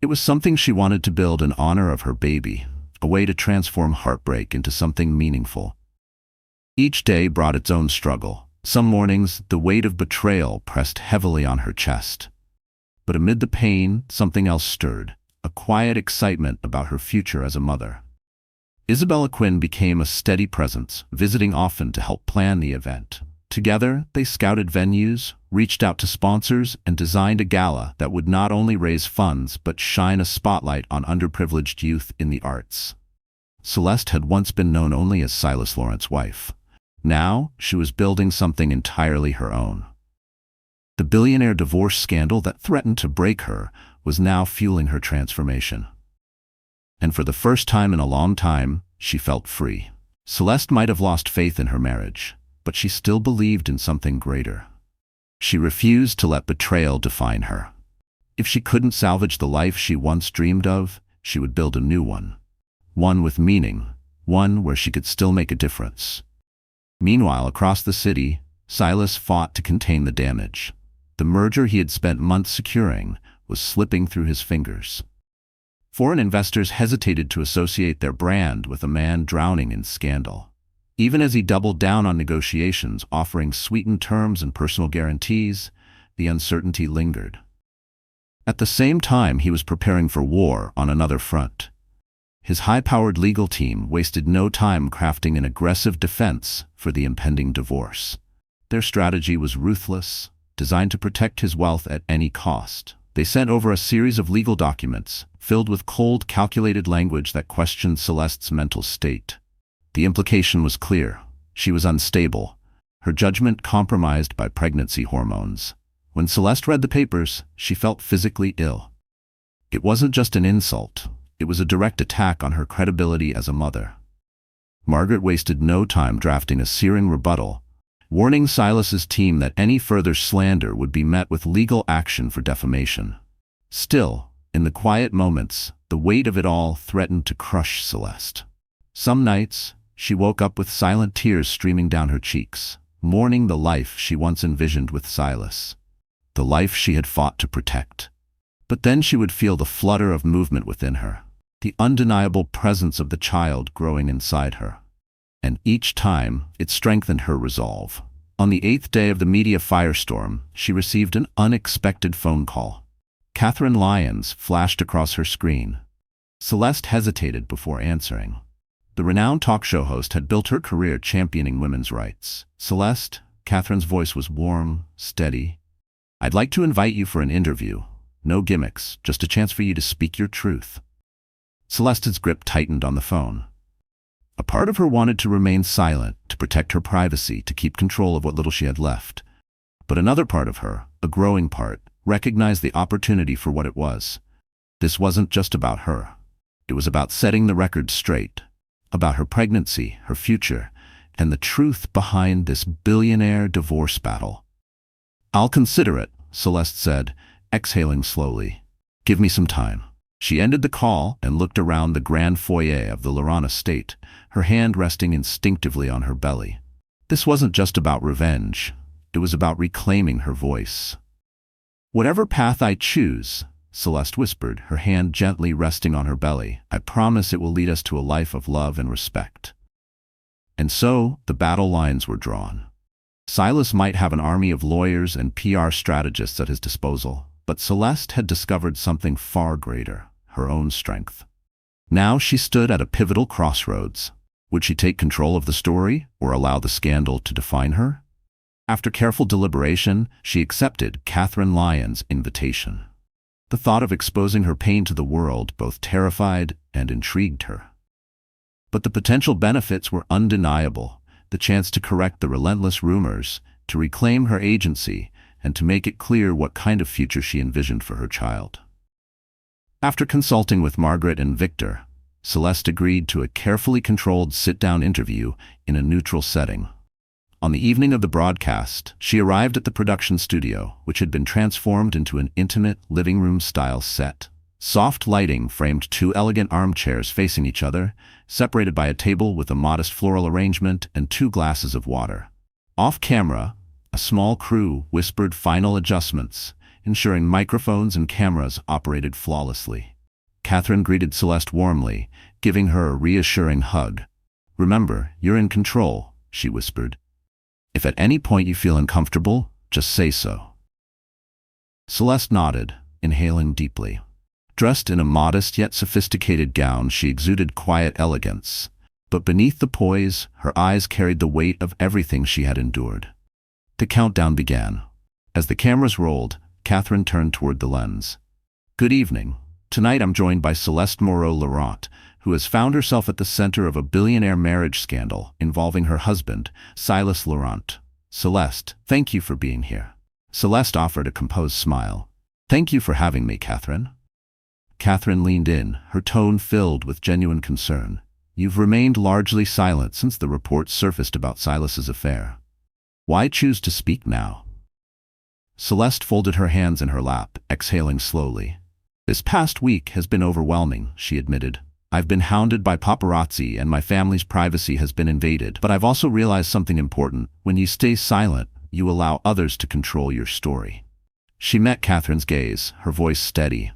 It was something she wanted to build in honor of her baby, a way to transform heartbreak into something meaningful. Each day brought its own struggle. Some mornings, the weight of betrayal pressed heavily on her chest. But amid the pain, something else stirred, a quiet excitement about her future as a mother. Isabella Quinn became a steady presence, visiting often to help plan the event. Together, they scouted venues, reached out to sponsors, and designed a gala that would not only raise funds but shine a spotlight on underprivileged youth in the arts. Celeste had once been known only as Silas Laurent's wife. Now, she was building something entirely her own. The billionaire divorce scandal that threatened to break her was now fueling her transformation. And for the first time in a long time, she felt free. Celeste might have lost faith in her marriage, but she still believed in something greater. She refused to let betrayal define her. If she couldn't salvage the life she once dreamed of, she would build a new one. One with meaning, one where she could still make a difference. Meanwhile, across the city, Silas fought to contain the damage. The merger he had spent months securing was slipping through his fingers. Foreign investors hesitated to associate their brand with a man drowning in scandal. Even as he doubled down on negotiations, offering sweetened terms and personal guarantees, the uncertainty lingered. At the same time, he was preparing for war on another front. His high-powered legal team wasted no time crafting an aggressive defense for the impending divorce. Their strategy was ruthless, designed to protect his wealth at any cost. They sent over a series of legal documents, filled with cold, calculated language that questioned Celeste's mental state. The implication was clear. She was unstable, her judgment compromised by pregnancy hormones. When Celeste read the papers, she felt physically ill. It wasn't just an insult. It was a direct attack on her credibility as a mother. Margaret wasted no time drafting a searing rebuttal, warning Silas's team that any further slander would be met with legal action for defamation. Still, in the quiet moments, the weight of it all threatened to crush Celeste. Some nights, she woke up with silent tears streaming down her cheeks, mourning the life she once envisioned with Silas, the life she had fought to protect. But then she would feel the flutter of movement within her, the undeniable presence of the child growing inside her. And each time, it strengthened her resolve. On the 8th day of the media firestorm, she received an unexpected phone call. Catherine Lyons flashed across her screen. Celeste hesitated before answering. The renowned talk show host had built her career championing women's rights. "Celeste," Catherine's voice was warm, steady. "I'd like to invite you for an interview. No gimmicks, just a chance for you to speak your truth." Celeste's grip tightened on the phone. A part of her wanted to remain silent, to protect her privacy, to keep control of what little she had left. But another part of her, a growing part, recognized the opportunity for what it was. This wasn't just about her. It was about setting the record straight, about her pregnancy, her future, and the truth behind this billionaire divorce battle. "I'll consider it," Celeste said, exhaling slowly. "Give me some time." She ended the call and looked around the grand foyer of the Laurent estate, her hand resting instinctively on her belly. This wasn't just about revenge. It was about reclaiming her voice. "Whatever path I choose," Celeste whispered, her hand gently resting on her belly, "I promise it will lead us to a life of love and respect." And so, the battle lines were drawn. Silas might have an army of lawyers and PR strategists at his disposal, but Celeste had discovered something far greater, her own strength. Now she stood at a pivotal crossroads. Would she take control of the story, or allow the scandal to define her? After careful deliberation, she accepted Catherine Lyons' invitation. The thought of exposing her pain to the world both terrified and intrigued her. But the potential benefits were undeniable: the chance to correct the relentless rumors, to reclaim her agency, and to make it clear what kind of future she envisioned for her child. After consulting with Margaret and Victor, Celeste agreed to a carefully controlled sit-down interview in a neutral setting. On the evening of the broadcast, she arrived at the production studio, which had been transformed into an intimate living room-style set. Soft lighting framed 2 elegant armchairs facing each other, separated by a table with a modest floral arrangement and 2 glasses of water. Off-camera, a small crew whispered final adjustments, ensuring microphones and cameras operated flawlessly. Catherine greeted Celeste warmly, giving her a reassuring hug. "Remember, you're in control," she whispered. "If at any point you feel uncomfortable, just say so." Celeste nodded, inhaling deeply. Dressed in a modest yet sophisticated gown, she exuded quiet elegance, But beneath the poise, her eyes carried the weight of everything she had endured. The countdown began. As the cameras rolled, Catherine turned toward the lens. Good evening. Tonight I'm joined by Celeste Moreau-Laurent, who has found herself at the center of a billionaire marriage scandal involving her husband, Silas Laurent. Celeste, thank you for being here. Celeste offered a composed smile. Thank you for having me, Catherine. Catherine leaned in, her tone filled with genuine concern. You've remained largely silent since the reports surfaced about Silas's affair. Why choose to speak now? Celeste folded her hands in her lap, exhaling slowly. This past week has been overwhelming, she admitted. I've been hounded by paparazzi and my family's privacy has been invaded. But I've also realized something important. When you stay silent, you allow others to control your story. She met Catherine's gaze, her voice steady.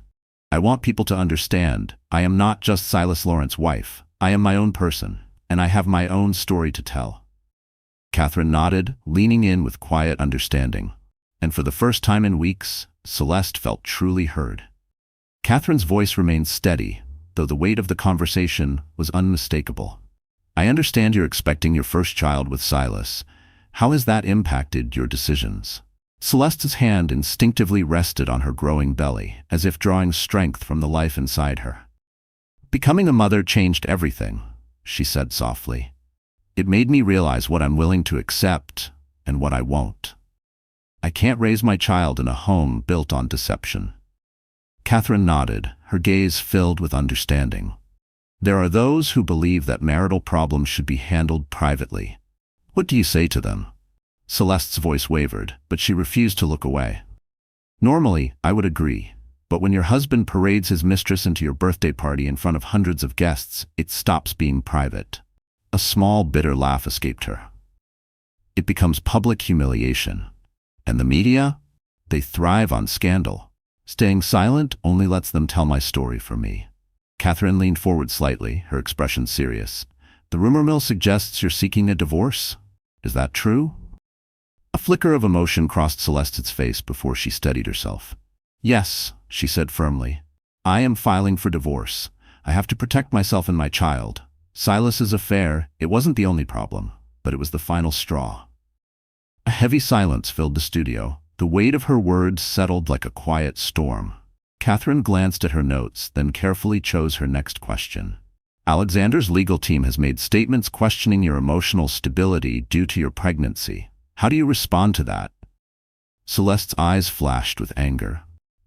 I want people to understand, I am not just Silas Laurent's wife. I am my own person, and I have my own story to tell. Catherine nodded, leaning in with quiet understanding. And for the first time in weeks, Celeste felt truly heard. Catherine's voice remained steady, though the weight of the conversation was unmistakable. I understand you're expecting your first child with Silas. How has that impacted your decisions? Celeste's hand instinctively rested on her growing belly, as if drawing strength from the life inside her. Becoming a mother changed everything, she said softly. It made me realize what I'm willing to accept and what I won't. I can't raise my child in a home built on deception. Catherine nodded, her gaze filled with understanding. There are those who believe that marital problems should be handled privately. What do you say to them? Celeste's voice wavered, but she refused to look away. Normally, I would agree, but when your husband parades his mistress into your birthday party in front of hundreds of guests, it stops being private. A small, bitter laugh escaped her. It becomes public humiliation. And the media? They thrive on scandal. Staying silent only lets them tell my story for me. Catherine leaned forward slightly, her expression serious. The rumor mill suggests you're seeking a divorce. Is that true? A flicker of emotion crossed Celeste's face before she steadied herself. Yes, she said firmly. I am filing for divorce. I have to protect myself and my child. Silas's affair, it wasn't the only problem, but it was the final straw. A heavy silence filled the studio. The weight of her words settled like a quiet storm. Catherine glanced at her notes, then carefully chose her next question. Alexander's legal team has made statements questioning your emotional stability due to your pregnancy. How do you respond to that? Celeste's eyes flashed with anger.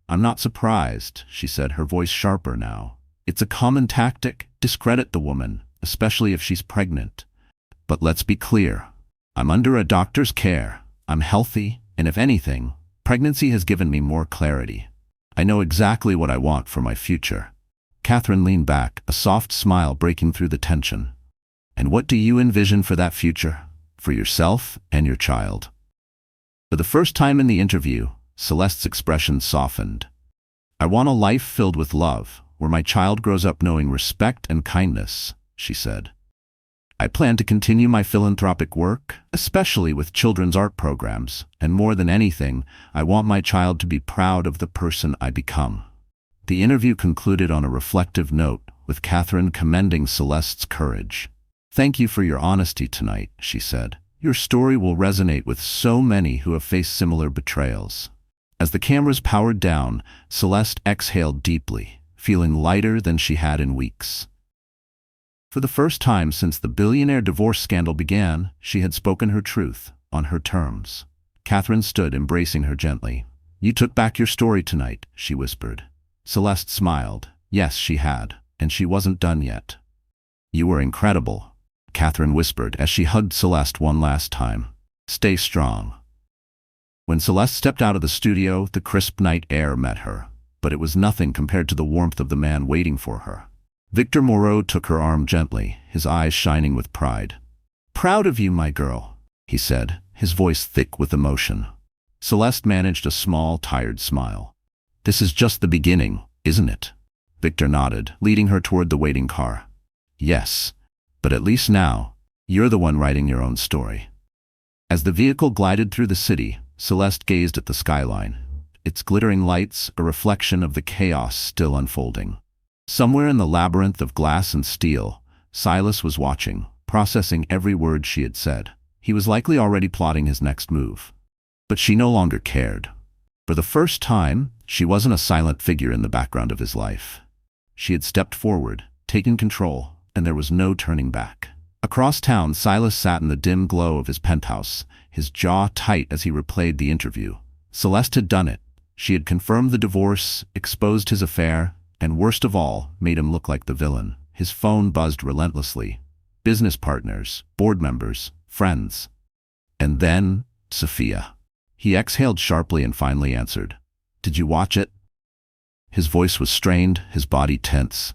I'm not surprised, she said, her voice sharper now. It's a common tactic, discredit the woman, especially if she's pregnant. But let's be clear. I'm under a doctor's care. I'm healthy, and if anything, pregnancy has given me more clarity. I know exactly what I want for my future. Catherine leaned back, a soft smile breaking through the tension. And what do you envision for that future? For yourself and your child? For the first time in the interview, Celeste's expression softened. I want a life filled with love, where my child grows up knowing respect and kindness, she said. I plan to continue my philanthropic work, especially with children's art programs, and more than anything, I want my child to be proud of the person I become. The interview concluded on a reflective note, with Catherine commending Celeste's courage. Thank you for your honesty tonight, she said. Your story will resonate with so many who have faced similar betrayals. As the cameras powered down, Celeste exhaled deeply, feeling lighter than she had in weeks. For the first time since the billionaire divorce scandal began, she had spoken her truth, on her terms. Catherine stood, embracing her gently. You took back your story tonight, she whispered. Celeste smiled. Yes, she had, and she wasn't done yet. You were incredible, Catherine whispered as she hugged Celeste one last time. Stay strong. When Celeste stepped out of the studio, the crisp night air met her, but it was nothing compared to the warmth of the man waiting for her. Victor Moreau took her arm gently, his eyes shining with pride. Proud of you, my girl, he said, his voice thick with emotion. Celeste managed a small, tired smile. This is just the beginning, isn't it? Victor nodded, leading her toward the waiting car. Yes, but at least now, you're the one writing your own story. As the vehicle glided through the city, Celeste gazed at the skyline, its glittering lights a reflection of the chaos still unfolding. Somewhere in the labyrinth of glass and steel, Silas was watching, processing every word she had said. He was likely already plotting his next move. But she no longer cared. For the first time, she wasn't a silent figure in the background of his life. She had stepped forward, taken control, and there was no turning back. Across town, Silas sat in the dim glow of his penthouse, his jaw tight as he replayed the interview. Celeste had done it. She had confirmed the divorce, exposed his affair, and worst of all, made him look like the villain. His phone buzzed relentlessly. Business partners, board members, friends. And then, Sophia. He exhaled sharply and finally answered. "Did you watch it?" His voice was strained, his body tense.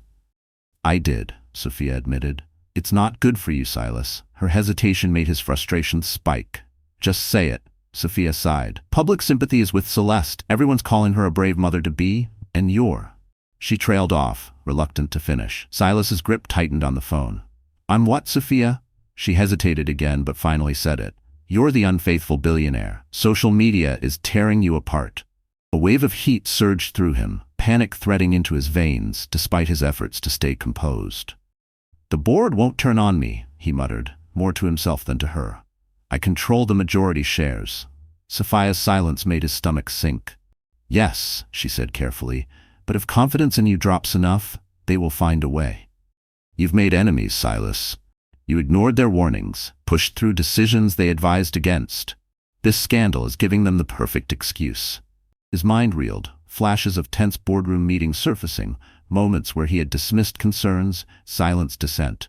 "I did," Sophia admitted. "It's not good for you, Silas." Her hesitation made his frustration spike. "Just say it," Sophia sighed. "Public sympathy is with Celeste. Everyone's calling her a brave mother-to-be, and you're—" She trailed off, reluctant to finish. Silas's grip tightened on the phone. "I'm what, Sophia?" She hesitated again, but finally said it. "You're the unfaithful billionaire. Social media is tearing you apart." A wave of heat surged through him, panic threading into his veins, despite his efforts to stay composed. "The board won't turn on me," he muttered, more to himself than to her. "I control the majority shares." Sophia's silence made his stomach sink. "Yes," she said carefully, "but if confidence in you drops enough, they will find a way." "You've made enemies, Silas. You ignored their warnings, pushed through decisions they advised against. This scandal is giving them the perfect excuse." His mind reeled, flashes of tense boardroom meetings surfacing, moments where he had dismissed concerns, silenced dissent.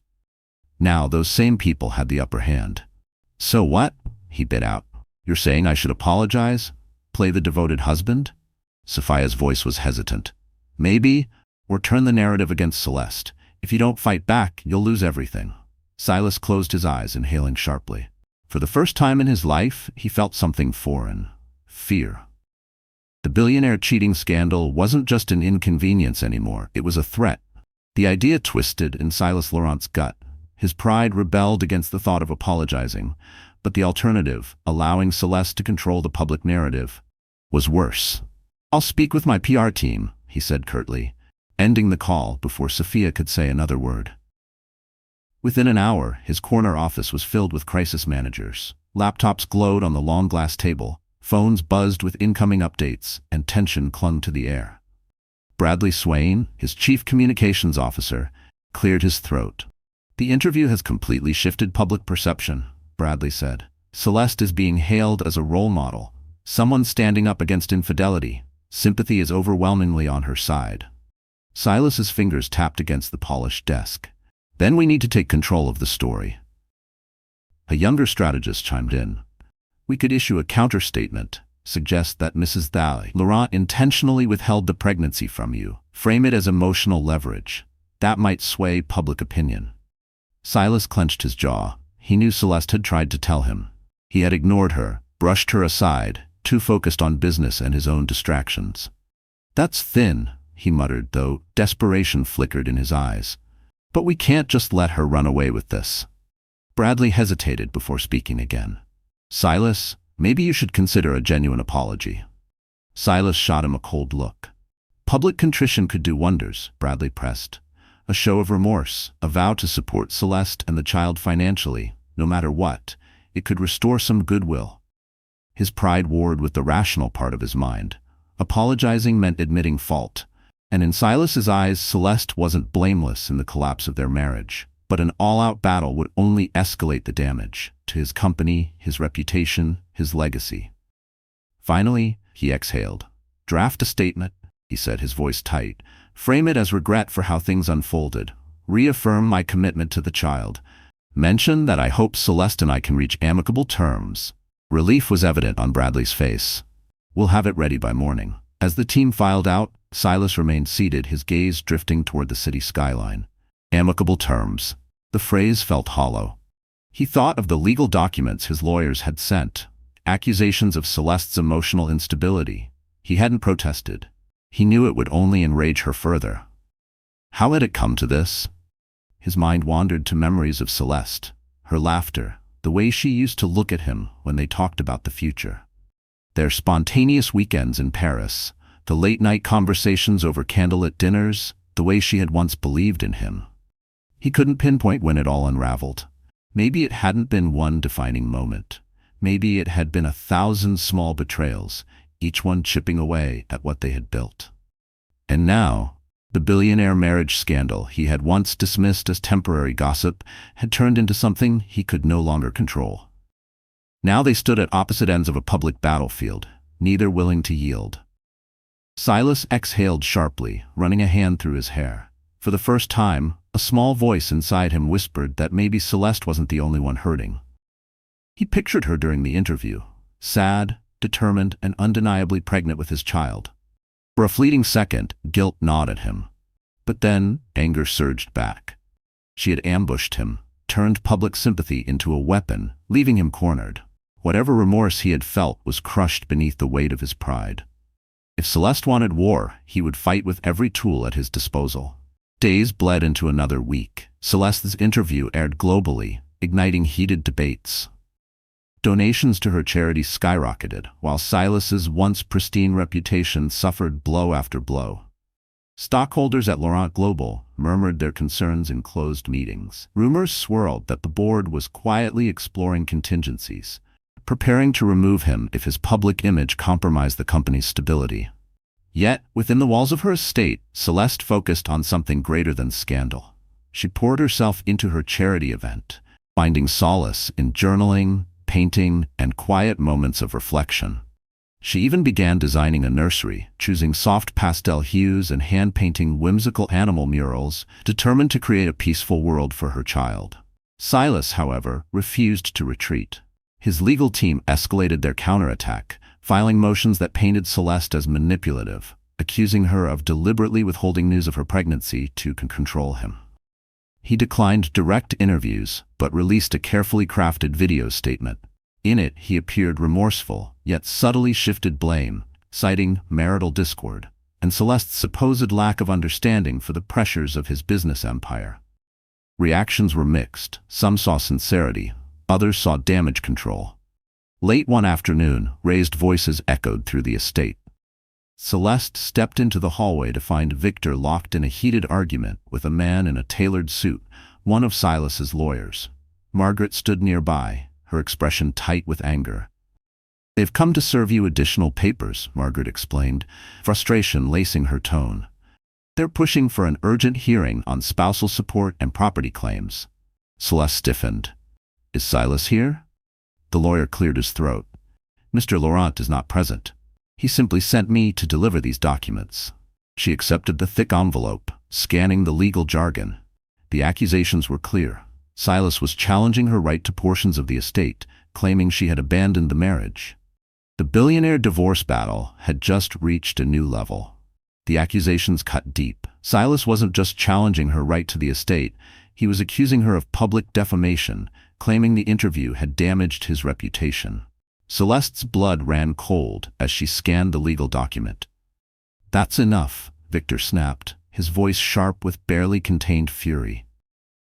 Now those same people had the upper hand. "So what?" he bit out. "You're saying I should apologize? Play the devoted husband?" Sophia's voice was hesitant. "Maybe, or turn the narrative against Celeste. If you don't fight back, you'll lose everything." Silas closed his eyes, inhaling sharply. For the first time in his life, he felt something foreign. Fear. The billionaire cheating scandal wasn't just an inconvenience anymore, it was a threat. The idea twisted in Silas Laurent's gut. His pride rebelled against the thought of apologizing, but the alternative, allowing Celeste to control the public narrative, was worse. "I'll speak with my PR team," he said curtly, ending the call before Sophia could say another word. Within an hour, his corner office was filled with crisis managers. Laptops glowed on the long glass table, phones buzzed with incoming updates, and tension clung to the air. Bradley Swain, his chief communications officer, cleared his throat. "The interview has completely shifted public perception," Bradley said. "Celeste is being hailed as a role model, someone standing up against infidelity. Sympathy is overwhelmingly on her side." Silas's fingers tapped against the polished desk. "Then we need to take control of the story." A younger strategist chimed in. "We could issue a counter-statement, suggest that Mrs. Laurent intentionally withheld the pregnancy from you, frame it as emotional leverage. That might sway public opinion." Silas clenched his jaw. He knew Celeste had tried to tell him. He had ignored her, brushed her aside, too focused on business and his own distractions. "That's thin," he muttered, though desperation flickered in his eyes. "But we can't just let her run away with this." Bradley hesitated before speaking again. "Silas, maybe you should consider a genuine apology." Silas shot him a cold look. "Public contrition could do wonders," Bradley pressed. "A show of remorse, a vow to support Celeste and the child financially, no matter what. It could restore some goodwill." His pride warred with the rational part of his mind. Apologizing meant admitting fault. And in Silas's eyes, Celeste wasn't blameless in the collapse of their marriage. But an all-out battle would only escalate the damage to his company, his reputation, his legacy. Finally, he exhaled. "Draft a statement," he said, his voice tight. "Frame it as regret for how things unfolded. Reaffirm my commitment to the child. Mention that I hope Celeste and I can reach amicable terms." Relief was evident on Bradley's face. "We'll have it ready by morning." As the team filed out, Silas remained seated, his gaze drifting toward the city skyline. Amicable terms. The phrase felt hollow. He thought of the legal documents his lawyers had sent, accusations of Celeste's emotional instability. He hadn't protested. He knew it would only enrage her further. How had it come to this? His mind wandered to memories of Celeste, her laughter, the way she used to look at him when they talked about the future. Their spontaneous weekends in Paris, the late-night conversations over candlelit dinners, the way she had once believed in him. He couldn't pinpoint when it all unraveled. Maybe it hadn't been one defining moment. Maybe it had been 1,000 small betrayals, each one chipping away at what they had built. And now, the billionaire marriage scandal he had once dismissed as temporary gossip had turned into something he could no longer control. Now they stood at opposite ends of a public battlefield, neither willing to yield. Silas exhaled sharply, running a hand through his hair. For the first time, a small voice inside him whispered that maybe Celeste wasn't the only one hurting. He pictured her during the interview, sad, determined, and undeniably pregnant with his child. For a fleeting second, guilt gnawed at him. But then, anger surged back. She had ambushed him, turned public sympathy into a weapon, leaving him cornered. Whatever remorse he had felt was crushed beneath the weight of his pride. If Celeste wanted war, he would fight with every tool at his disposal. Days bled into another week. Celeste's interview aired globally, igniting heated debates. Donations to her charity skyrocketed, while Silas's once pristine reputation suffered blow after blow. Stockholders at Laurent Global murmured their concerns in closed meetings. Rumors swirled that the board was quietly exploring contingencies, preparing to remove him if his public image compromised the company's stability. Yet, within the walls of her estate, Celeste focused on something greater than scandal. She poured herself into her charity event, finding solace in journaling, painting, and quiet moments of reflection. She even began designing a nursery, choosing soft pastel hues and hand-painting whimsical animal murals, determined to create a peaceful world for her child. Silas, however, refused to retreat. His legal team escalated their counterattack, filing motions that painted Celeste as manipulative, accusing her of deliberately withholding news of her pregnancy to control him. He declined direct interviews, but released a carefully crafted video statement. In it, he appeared remorseful, yet subtly shifted blame, citing marital discord, and Celeste's supposed lack of understanding for the pressures of his business empire. Reactions were mixed. Some saw sincerity, others saw damage control. Late one afternoon, raised voices echoed through the estate. Celeste stepped into the hallway to find Victor locked in a heated argument with a man in a tailored suit, one of Silas's lawyers. Margaret stood nearby, her expression tight with anger. "They've come to serve you additional papers," Margaret explained, frustration lacing her tone. "They're pushing for an urgent hearing on spousal support and property claims." Celeste stiffened. "Is Silas here?" The lawyer cleared his throat. "Mr. Laurent is not present. He simply sent me to deliver these documents." She accepted the thick envelope, scanning the legal jargon. The accusations were clear. Silas was challenging her right to portions of the estate, claiming she had abandoned the marriage. The billionaire divorce battle had just reached a new level. The accusations cut deep. Silas wasn't just challenging her right to the estate, he was accusing her of public defamation, claiming the interview had damaged his reputation. Celeste's blood ran cold as she scanned the legal document. "That's enough," Victor snapped, his voice sharp with barely contained fury.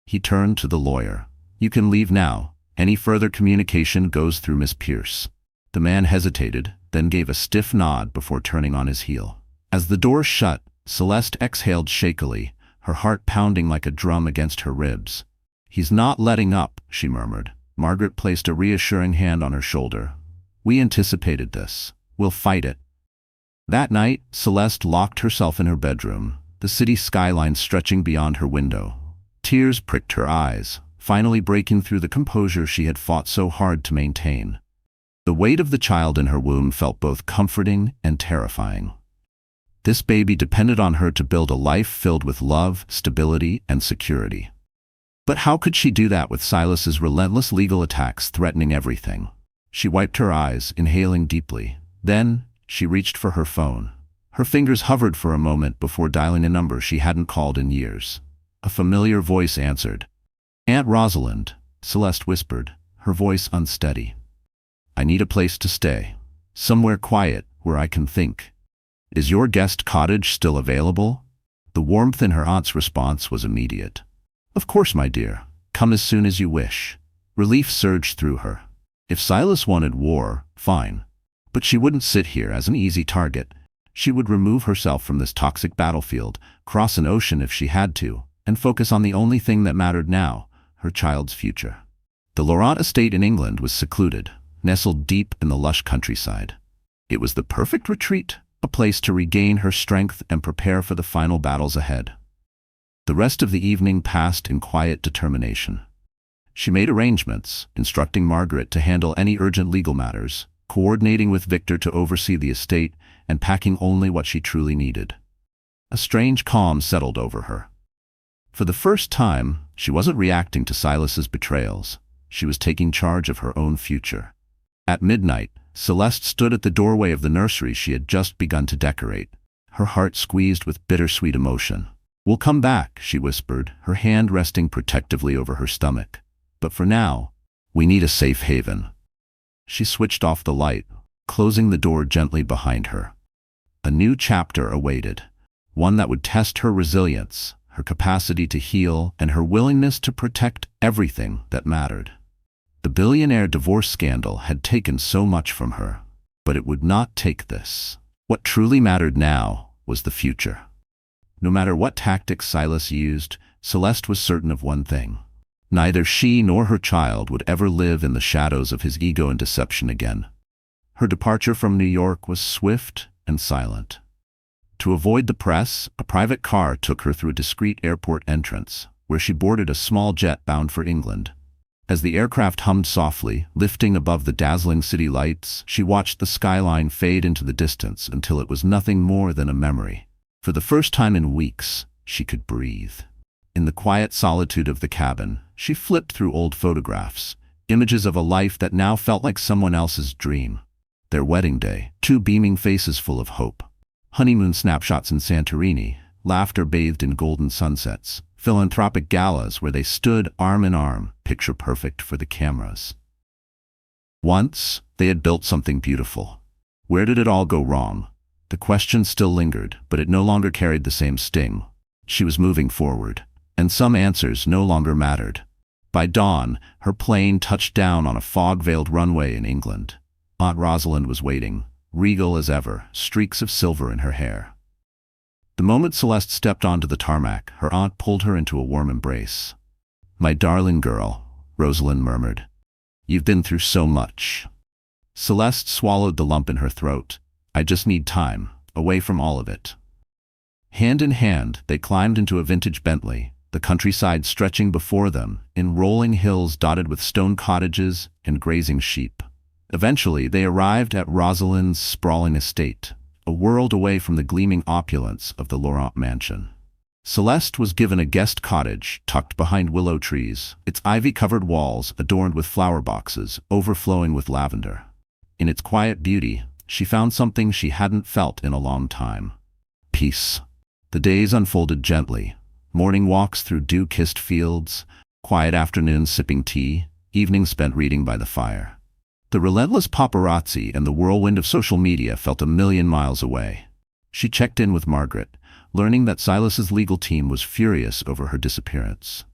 He turned to the lawyer. "You can leave now. Any further communication goes through Miss Pierce." The man hesitated, then gave a stiff nod before turning on his heel. As the door shut, Celeste exhaled shakily, her heart pounding like a drum against her ribs. "He's not letting up," she murmured. Margaret placed a reassuring hand on her shoulder. "We anticipated this. We'll fight it." That night, Celeste locked herself in her bedroom, the city skyline stretching beyond her window. Tears pricked her eyes, finally breaking through the composure she had fought so hard to maintain. The weight of the child in her womb felt both comforting and terrifying. This baby depended on her to build a life filled with love, stability, and security. But how could she do that with Silas's relentless legal attacks threatening everything? She wiped her eyes, inhaling deeply. Then, she reached for her phone. Her fingers hovered for a moment before dialing a number she hadn't called in years. A familiar voice answered. "Aunt Rosalind," Celeste whispered, her voice unsteady. "I need a place to stay. Somewhere quiet, where I can think. Is your guest cottage still available?" The warmth in her aunt's response was immediate. "Of course, my dear. Come as soon as you wish." Relief surged through her. If Silas wanted war, fine. But she wouldn't sit here as an easy target. She would remove herself from this toxic battlefield, cross an ocean if she had to, and focus on the only thing that mattered now, her child's future. The Laurent estate in England was secluded, nestled deep in the lush countryside. It was the perfect retreat, a place to regain her strength and prepare for the final battles ahead. The rest of the evening passed in quiet determination. She made arrangements, instructing Margaret to handle any urgent legal matters, coordinating with Victor to oversee the estate, and packing only what she truly needed. A strange calm settled over her. For the first time, she wasn't reacting to Silas's betrayals. She was taking charge of her own future. At midnight, Celeste stood at the doorway of the nursery she had just begun to decorate, her heart squeezed with bittersweet emotion. "We'll come back," she whispered, her hand resting protectively over her stomach. "But for now, we need a safe haven." She switched off the light, closing the door gently behind her. A new chapter awaited, one that would test her resilience, her capacity to heal, and her willingness to protect everything that mattered. The billionaire divorce scandal had taken so much from her, but it would not take this. What truly mattered now was the future. No matter what tactics Silas used, Celeste was certain of one thing. Neither she nor her child would ever live in the shadows of his ego and deception again. Her departure from New York was swift and silent. To avoid the press, a private car took her through a discreet airport entrance, where she boarded a small jet bound for England. As the aircraft hummed softly, lifting above the dazzling city lights, she watched the skyline fade into the distance until it was nothing more than a memory. For the first time in weeks, she could breathe. In the quiet solitude of the cabin, she flipped through old photographs, images of a life that now felt like someone else's dream. Their wedding day, two beaming faces full of hope. Honeymoon snapshots in Santorini, laughter bathed in golden sunsets. Philanthropic galas where they stood arm in arm, picture perfect for the cameras. Once, they had built something beautiful. Where did it all go wrong? The question still lingered, but it no longer carried the same sting. She was moving forward, and some answers no longer mattered. By dawn, her plane touched down on a fog-veiled runway in England. Aunt Rosalind was waiting, regal as ever, streaks of silver in her hair. The moment Celeste stepped onto the tarmac, her aunt pulled her into a warm embrace. "My darling girl," Rosalind murmured. "You've been through so much." Celeste swallowed the lump in her throat. "I just need time, away from all of it." Hand in hand, they climbed into a vintage Bentley, the countryside stretching before them, in rolling hills dotted with stone cottages and grazing sheep. Eventually, they arrived at Rosalind's sprawling estate, a world away from the gleaming opulence of the Laurent mansion. Celeste was given a guest cottage tucked behind willow trees, its ivy-covered walls adorned with flower boxes overflowing with lavender. In its quiet beauty, she found something she hadn't felt in a long time: peace. The days unfolded gently, morning walks through dew-kissed fields, quiet afternoons sipping tea, evenings spent reading by the fire. The relentless paparazzi and the whirlwind of social media felt a million miles away. She checked in with Margaret, learning that Silas's legal team was furious over her disappearance.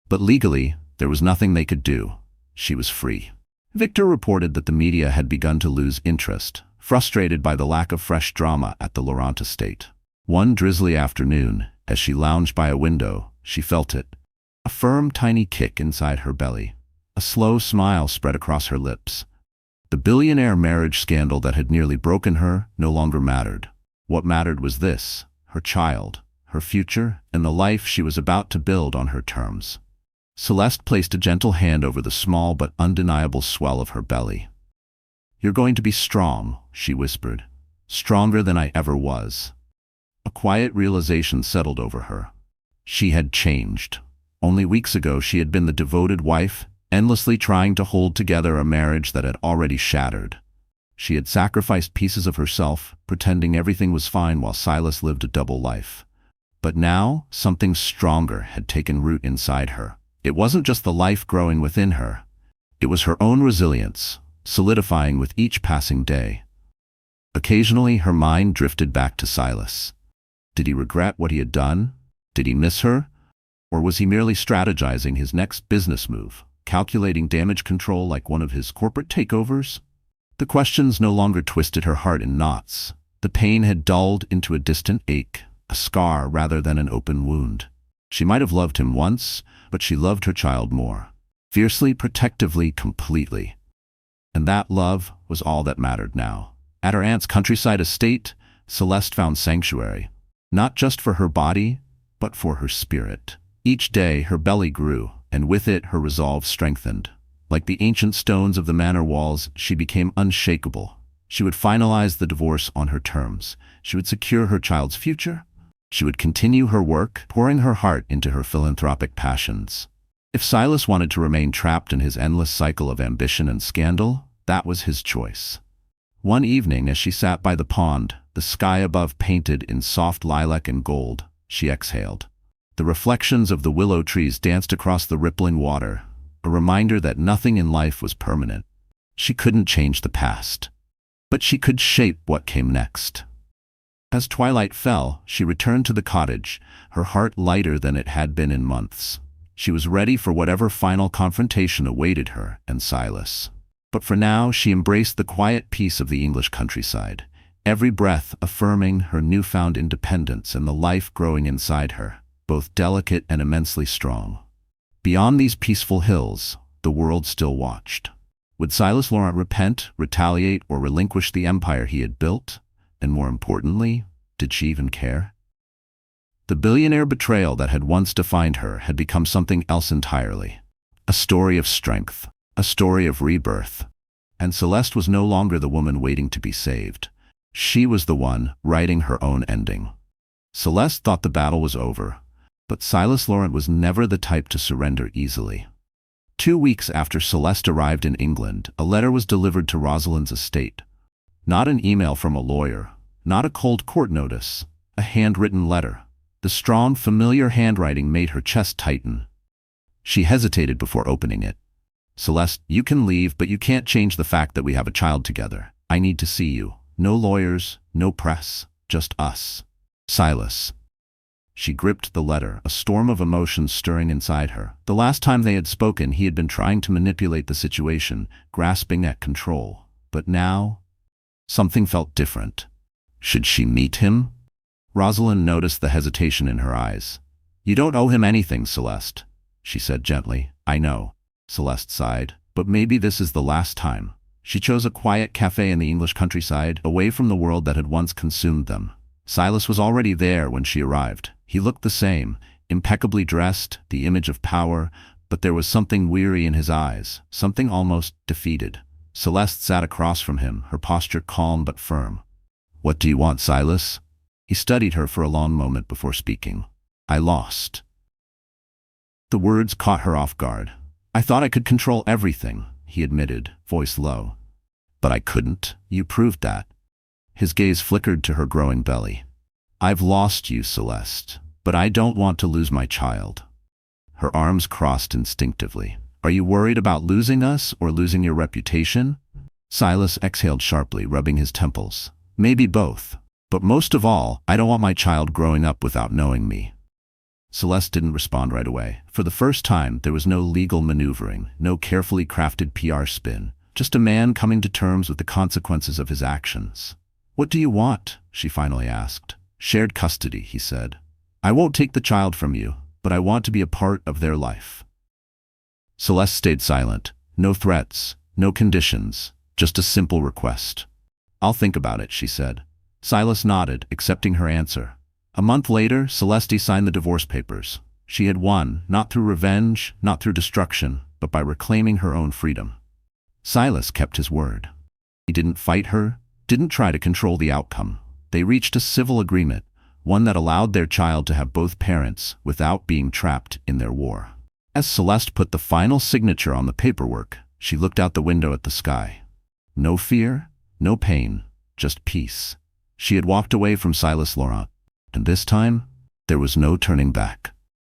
But legally, there was nothing they could do. She was free. Victor reported that the media had begun to lose interest, frustrated by the lack of fresh drama at the Laurent estate. One drizzly afternoon, as she lounged by a window, she felt it. A firm, tiny kick inside her belly. A slow smile spread across her lips. The billionaire marriage scandal that had nearly broken her no longer mattered. What mattered was this: her child, her future, and the life she was about to build on her terms. Celeste placed a gentle hand over the small but undeniable swell of her belly. "You're going to be strong," she whispered. "Stronger than I ever was." A quiet realization settled over her. She had changed. Only weeks ago she had been the devoted wife, endlessly trying to hold together a marriage that had already shattered. She had sacrificed pieces of herself, pretending everything was fine while Silas lived a double life. But now, something stronger had taken root inside her. It wasn't just the life growing within her. It was her own resilience, solidifying with each passing day. Occasionally, her mind drifted back to Silas. Did he regret what he had done? Did he miss her? Or was he merely strategizing his next business move, calculating damage control like one of his corporate takeovers? The questions no longer twisted her heart in knots. The pain had dulled into a distant ache, a scar rather than an open wound. She might have loved him once, but she loved her child more. Fiercely, protectively, completely. And that love was all that mattered now. At her aunt's countryside estate, Celeste found sanctuary, not just for her body, but for her spirit. Each day her belly grew, and with it her resolve strengthened. Like the ancient stones of the manor walls, she became unshakable. She would finalize the divorce on her terms. She would secure her child's future. She would continue her work, pouring her heart into her philanthropic passions. If Silas wanted to remain trapped in his endless cycle of ambition and scandal, that was his choice. One evening, as she sat by the pond, the sky above painted in soft lilac and gold, she exhaled. The reflections of the willow trees danced across the rippling water, a reminder that nothing in life was permanent. She couldn't change the past, but she could shape what came next. As twilight fell, she returned to the cottage, her heart lighter than it had been in months. She was ready for whatever final confrontation awaited her and Silas. But for now, she embraced the quiet peace of the English countryside, every breath affirming her newfound independence and the life growing inside her, both delicate and immensely strong. Beyond these peaceful hills, the world still watched. Would Silas Laurent repent, retaliate, or relinquish the empire he had built? And more importantly, did she even care? The billionaire betrayal that had once defined her had become something else entirely. A story of strength, a story of rebirth. And Celeste was no longer the woman waiting to be saved. She was the one writing her own ending. Celeste thought the battle was over, but Silas Laurent was never the type to surrender easily. 2 weeks after Celeste arrived in England, a letter was delivered to Rosalind's estate. Not an email from a lawyer, not a cold court notice, a handwritten letter. The strong, familiar handwriting made her chest tighten. She hesitated before opening it. Celeste, you can leave, but you can't change the fact that we have a child together. I need to see you. No lawyers, no press, just us. Silas. She gripped the letter, a storm of emotions stirring inside her. The last time they had spoken, he had been trying to manipulate the situation, grasping at control. But now, something felt different. Should she meet him? Rosalind noticed the hesitation in her eyes. You don't owe him anything, Celeste, she said gently. I know, Celeste sighed, but maybe this is the last time. She chose a quiet cafe in the English countryside, away from the world that had once consumed them. Silas was already there when she arrived. He looked the same, impeccably dressed, the image of power, but there was something weary in his eyes, something almost defeated. Celeste sat across from him, her posture calm but firm. What do you want, Silas? He studied her for a long moment before speaking. I lost. The words caught her off guard. I thought I could control everything, he admitted, voice low. But I couldn't. You proved that. His gaze flickered to her growing belly. I've lost you, Celeste, but I don't want to lose my child. Her arms crossed instinctively. Are you worried about losing us or losing your reputation? Silas exhaled sharply, rubbing his temples. Maybe both. But most of all, I don't want my child growing up without knowing me. Celeste didn't respond right away. For the first time, there was no legal maneuvering, no carefully crafted PR spin, just a man coming to terms with the consequences of his actions. What do you want? She finally asked. Shared custody, he said. I won't take the child from you, but I want to be a part of their life. Celeste stayed silent. No threats, no conditions, just a simple request. I'll think about it, she said. Silas nodded, accepting her answer. A month later, Celeste signed the divorce papers. She had won, not through revenge, not through destruction, but by reclaiming her own freedom. Silas kept his word. He didn't fight her, didn't try to control the outcome. They reached a civil agreement, one that allowed their child to have both parents without being trapped in their war. As Celeste put the final signature on the paperwork, she looked out the window at the sky. No fear, no pain, just peace. She had walked away from Silas Laurent, and this time, there was no turning back.